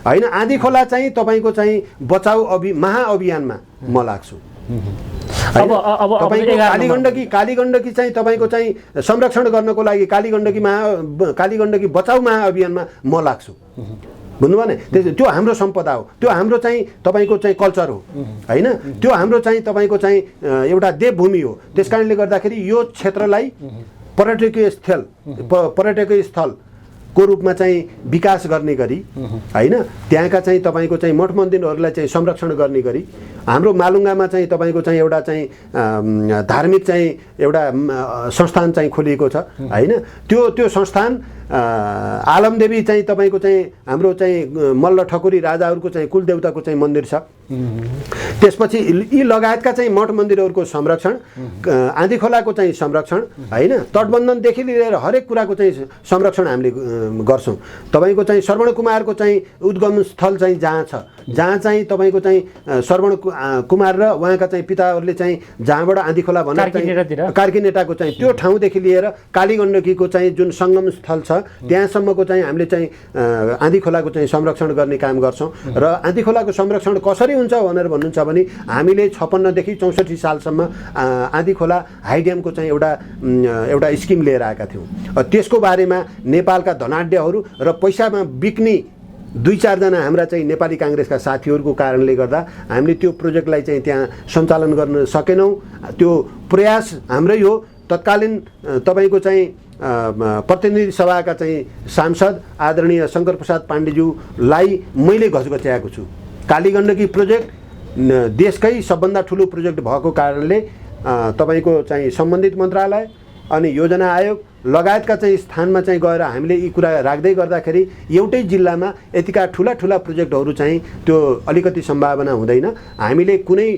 होइन। आधी खोला चाहिँ तपाईँको चाहिँ बचाउ महाअभियानमा म लाग्छु। कालीगण्डकी चाहिँ तपाईँको चाहिँ संरक्षण गर्नको लागि कालीगण्डकी बचाउ महाअभियानमा म लाग्छु। बुझ्नुभयो नि? त्यो हाम्रो सम्पदा हो, त्यो हाम्रो चाहिँ तपाईँको चाहिँ कल्चर हो होइन। त्यो हाम्रो चाहिँ तपाईँको चाहिँ एउटा देवभूमि हो। त्यस कारणले गर्दाखेरि यो क्षेत्रलाई पर्यटकीय स्थलको रूपमा चाहिँ विकास गर्ने गरी होइन, त्यहाँका चाहिँ तपाईँको चाहिँ मठ मन्दिरहरूलाई चाहिँ संरक्षण गर्ने गरी हाम्रो मालुङ्गामा चाहिँ तपाईँको चाहिँ एउटा चाहिँ धार्मिक चाहिँ एउटा संस्थान चाहिँ खोलिएको छ होइन। त्यो संस्थान आलमदेवी चाहिँ तपाईँको चाहिँ हाम्रो चाहिँ मल्ल ठकुरी राजाहरूको चाहिँ कुलदेवताको चाहिँ मन्दिर छ। त्यसपछि यी लगायतका चाहिँ मठ मन्दिरहरूको संरक्षण, आँधी खोलाको चाहिँ संरक्षण होइन, तटबन्धनदेखि लिएर हरेक कुराको चाहिँ संरक्षण हामीले गर्छौँ। तपाईँको चाहिँ श्रवण कुमारको चाहिँ उद्गम स्थल चाहिँ जहाँ चाहिँ तपाईँको चाहिँ श्रवण कुमार र उहाँका चाहिँ पिताहरूले चाहिँ जहाँबाट आँधी खोला भनेर कार्कीनेटाको चाहिँ त्यो ठाउँदेखि लिएर कालीगण्डकीको चाहिँ जुन सङ्गम स्थल छ त्यहाँसम्मको चाहिँ हामीले चाहिँ आँधी खोलाको चाहिँ संरक्षण गर्ने काम गर्छौँ। र आँधी खोलाको संरक्षण कसरी हुन्छ भनेर भन्नुहुन्छ भने हामीले 56 देखि 64 सालसम्म आँधी खोला हाइड्यामको चाहिँ एउटा स्किम लिएर आएका थियौँ। त्यसको बारेमा नेपालका धनाढ्यहरू र पैसामा बिक्ने 2-4 जना हाम्रा चाहिँ नेपाली काङ्ग्रेसका साथीहरूको कारणले गर्दा हामीले त्यो प्रोजेक्टलाई चाहिँ त्यहाँ सञ्चालन गर्न सकेनौँ। त्यो प्रयास हाम्रै हो। तत्कालीन तपाईँको चाहिँ प्रतिनिधि सभाका चाहिँ सांसद आदरणीय शङ्कर प्रसाद पाण्डेज्यूलाई मैले घचघच्याएको छु। कालीगण्डकी प्रोजेक्ट देशकै सबभन्दा ठुलो प्रोजेक्ट भएको कारणले तपाईँको चाहिँ सम्बन्धित मन्त्रालय अनि योजना आयोग लगायतका चाहिँ स्थानमा चाहिँ गएर हामीले यी कुरा राख्दै गर्दाखेरि एउटै जिल्लामा यतिका ठुला प्रोजेक्टहरू चाहिँ त्यो अलिकति सम्भावना हुँदैन। हामीले कुनै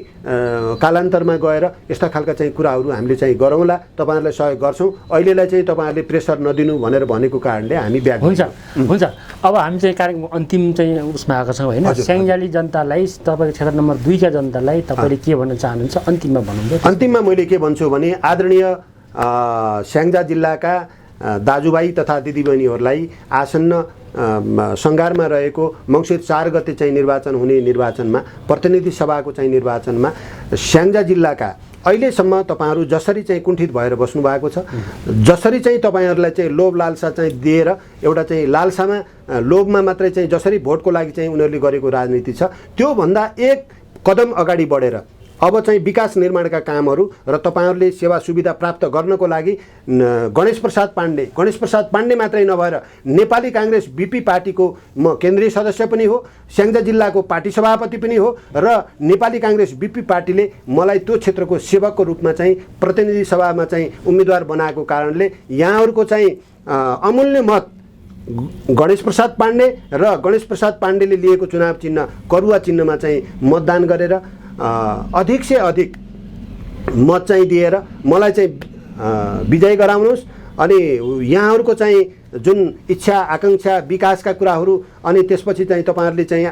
कालान्तरमा गएर यस्ता खालका चाहिँ कुराहरू हामीले चाहिँ गरौँला, तपाईँहरूलाई सहयोग गर्छौँ। अहिलेलाई चाहिँ तपाईँहरूले प्रेसर नदिनु भनेर भनेको कारणले हामी ब्याक हुन्छ। अब हामी चाहिँ कार्यक्रम अन्तिम चाहिँ उसमा आएको छौँ होइन। स्याङ्जाली जनतालाई, तपाईँको क्षेत्र नम्बर 2 का जनतालाई तपाईँले के भन्न चाहनुहुन्छ अन्तिममा भन्नुहुन्छ? अन्तिममा मैले के भन्छु भने आदरणीय स्याङ्जा जिल्लाका दाजुभाइ तथा दिदीबहिनीहरूलाई आसन्न सङ्घारमा रहेको मङ्सिर 4 गते चाहिँ निर्वाचन हुने निर्वाचनमा, प्रतिनिधि सभाको चाहिँ निर्वाचनमा स्याङ्जा जिल्लाका अहिलेसम्म तपाईँहरू जसरी चाहिँ कुण्ठित भएर बस्नु भएको छ, जसरी चाहिँ तपाईँहरूलाई चाहिँ लोभ लालसा चाहिँ दिएर एउटा चाहिँ लालसामा लोभमा मात्रै चाहिँ जसरी भोटको लागि चाहिँ उनीहरूले गरेको राजनीति छ, त्योभन्दा एक कदम अगाडि बढेर अब चाहिँ विकास निर्माणका कामहरू र तपाईँहरूले सेवा सुविधा प्राप्त गर्नको लागि गणेश प्रसाद पाण्डे मात्रै नभएर नेपाली काङ्ग्रेस बीपी पार्टीको म केन्द्रीय सदस्य पनि हो, स्याङ्जा जिल्लाको पार्टी सभापति पनि हो र नेपाली काङ्ग्रेस बीपी पार्टीले मलाई त्यो क्षेत्रको सेवकको रूपमा चाहिँ प्रतिनिधि सभामा चाहिँ उम्मेदवार बनाएको कारणले यहाँहरूको चाहिँ अमूल्य मत गणेश प्रसाद पाण्डे र गणेश प्रसाद पाण्डेले लिएको चुनाव चिन्ह करुवा चिन्हमा चाहिँ मतदान गरेर अधिक से अधिक मत चाहिँ दिएर मलाई चाहिँ विजय गराउनुहोस्। अनि यहाँहरूको चाहिँ जुन इच्छा आकाङ्क्षा विकासका कुराहरू अनि त्यसपछि चाहिँ तपाईँहरूले चाहिँ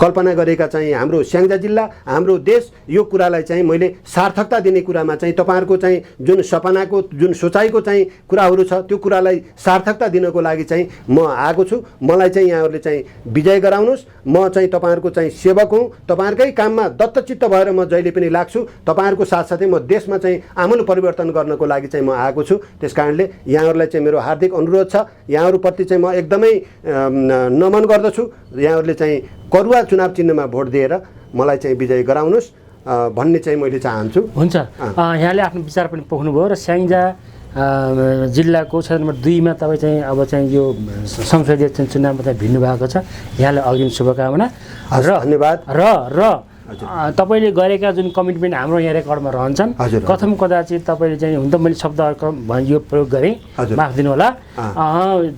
कल्पना गरेका चाहिँ हाम्रो स्याङ्जा जिल्ला हाम्रो देश यो कुरालाई चाहिँ मैले सार्थकता दिने कुरामा चाहिँ तपाईँहरूको चाहिँ जुन सपनाको जुन सोचाइको चाहिँ कुराहरू छ त्यो कुरालाई सार्थकता दिनको लागि चाहिँ म आएको छु। मलाई चाहिँ यहाँहरूले चाहिँ विजय गराउनुहोस्। म चाहिँ तपाईँहरूको चाहिँ सेवक हुँ, तपाईँहरूकै काममा दत्तचित्त भएर म जहिले पनि लाग्छु। तपाईँहरूको साथसाथै म देशमा चाहिँ आमूल परिवर्तन गर्नको लागि चाहिँ म आएको छु। त्यस कारणले यहाँहरूलाई चाहिँ मेरो हार्दिक अनुरोध छ, यहाँहरूप्रति चाहिँ म एकदमै नमन गर्दछु। यहाँहरूले चाहिँ करुवा चुनाव चिन्हमा भोट दिएर मलाई चाहिँ विजय गराउनुहोस् भन्ने चाहिँ मैले चाहन्छु। हुन्छ, यहाँले आफ्नो विचार पनि पोख्नुभयो र स्याङ्जा जिल्लाको क्षेत्र नम्बर 2 मा तपाईँ चाहिँ अब चाहिँ यो संसदीय चुनावमा चाहिँ भिड्नु भएको छ। यहाँलाई अग्रिम शुभकामना र धन्यवाद। र तपाईँले गरेका जुन कमिटमेन्ट हाम्रो यहाँ रेकर्डमा रहन्छन्। कथम कदाचित तपाईँले चाहिँ हुन त मैले शब्द यो प्रयोग गरेँ, माफ दिनु होला,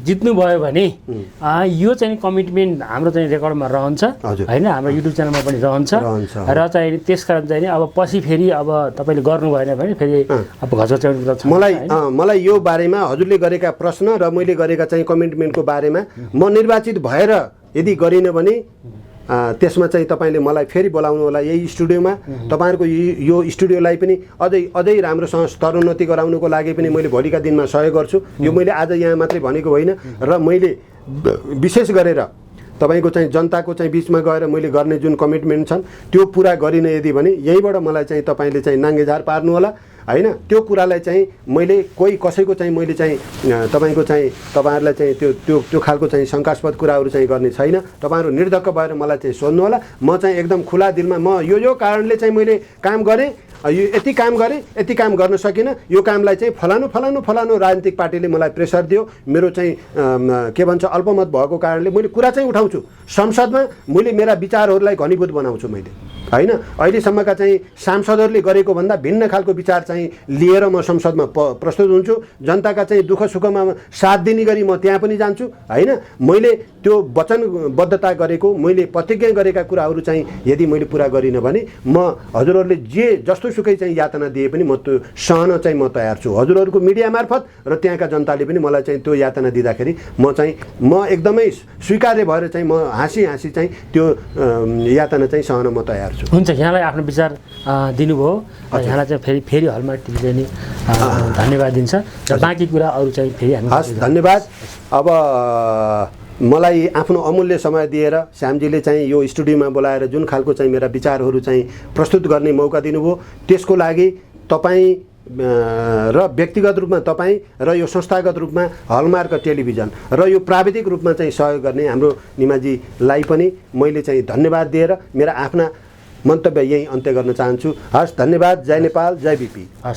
जित्नुभयो भने यो चाहिँ कमिटमेन्ट हाम्रो चाहिँ रेकर्डमा रहन्छ होइन, हाम्रो युट्युब च्यानलमा पनि रहन्छ र चाहिँ त्यसकारण चाहिँ अब पछि फेरि अब तपाईँले गर्नु भएन भने फेरि अब घचघच्याउने मलाई यो बारेमा हजुरले गरेका प्रश्न र मैले गरेका चाहिँ कमिटमेन्टको बारेमा म निर्वाचित भएर यदि गरिनँ भने त्यसमा चाहिँ तपाईँले मलाई फेरि बोलाउनु होला यही स्टुडियोमा। तपाईँहरूको यो स्टुडियोलाई पनि अझै राम्रोसँग स्तरोन्नति गराउनुको लागि पनि मैले भोलिका दिनमा सहयोग गर्छु। यो मैले आज यहाँ मात्रै भनेको होइन र मैले विशेष गरेर तपाईँको चाहिँ जनताको चाहिँ बिचमा गएर मैले गर्ने जुन कमिटमेन्ट छन् त्यो पुरा गरिनँ यदि भने यहीँबाट मलाई चाहिँ तपाईँले चाहिँ नाङ्गेझार पार्नु होला होइन। त्यो कुरालाई चाहिँ मैले कोही कसैको चाहिँ मैले चाहिँ तपाईँको चाहिँ तपाईँहरूलाई चाहिँ त्यो खालको चाहिँ शङ्कास्पद कुराहरू चाहिँ गर्ने छैन। तपाईँहरू निर्धक्क भएर मलाई चाहिँ सोध्नु होला। म चाहिँ एकदम खुला दिलमा म यो कारणले चाहिँ मैले काम गरेँ, यो यति काम गरेँ, यति काम गर्न सकिनँ, यो कामलाई चाहिँ फलानु राजनीतिक पार्टीले मलाई प्रेसर दियो, मेरो चाहिँ के भन्छ अल्पमत भएको कारणले मैले कुरा चाहिँ उठाउँछु संसदमा। मैले मेरा विचारहरूलाई घनीभूत बनाउँछु मैले होइन। अहिलेसम्मका चाहिँ सांसदहरूले गरेको भन्दा भिन्न खालको विचार चाहिँ लिएर म संसदमा प्रस्तुत हुन्छु। जनताका चाहिँ दुःख सुखमा साथ दिने गरी म त्यहाँ पनि जान्छु होइन। मैले त्यो वचनबद्धता गरेको मैले प्रतिज्ञा गरेका कुराहरू चाहिँ यदि मैले पुरा गरिनँ भने म हजुरहरूले जे जस्तो सुकै चाहिँ यातना दिए पनि म त्यो सहन चाहिँ म तयार छु। हजुरहरूको मिडिया मार्फत र त्यहाँका जनताले पनि मलाई चाहिँ त्यो यातना दिँदाखेरि म एकदमै स्वीकार्य भएर चाहिँ म हाँसी चाहिँ त्यो यातना चाहिँ सहन म तयार छु। हुन्छ, यहाँलाई आफ्नो विचार दिनुभयो, यहाँलाई चाहिँ फेरि हलमा टिभीले नि धन्यवाद दिन्छ र बाँकी कुरा अरू चाहिँ फेरि हस् धन्यवाद। अब मलाई आफ्नो अमूल्य समय दिएर श्यामजीले चाहिँ यो स्टुडियोमा बोलाएर जुन खालको चाहिँ मेरा विचारहरू चाहिँ प्रस्तुत गर्ने मौका दिनुभयो त्यसको लागि तपाईँ र व्यक्तिगत रूपमा तपाईँ र यो संस्थागत रूपमा हलमार्क टेलिभिजन र यो प्राविधिक रूपमा चाहिँ सहयोग गर्ने हाम्रो निमाजीलाई पनि मैले चाहिँ धन्यवाद दिएर मेरा आफ्ना मन्तव्य यही अन्त्य गर्न चाहन्छु। हस् धन्यवाद। जय नेपाल, जय बिपी।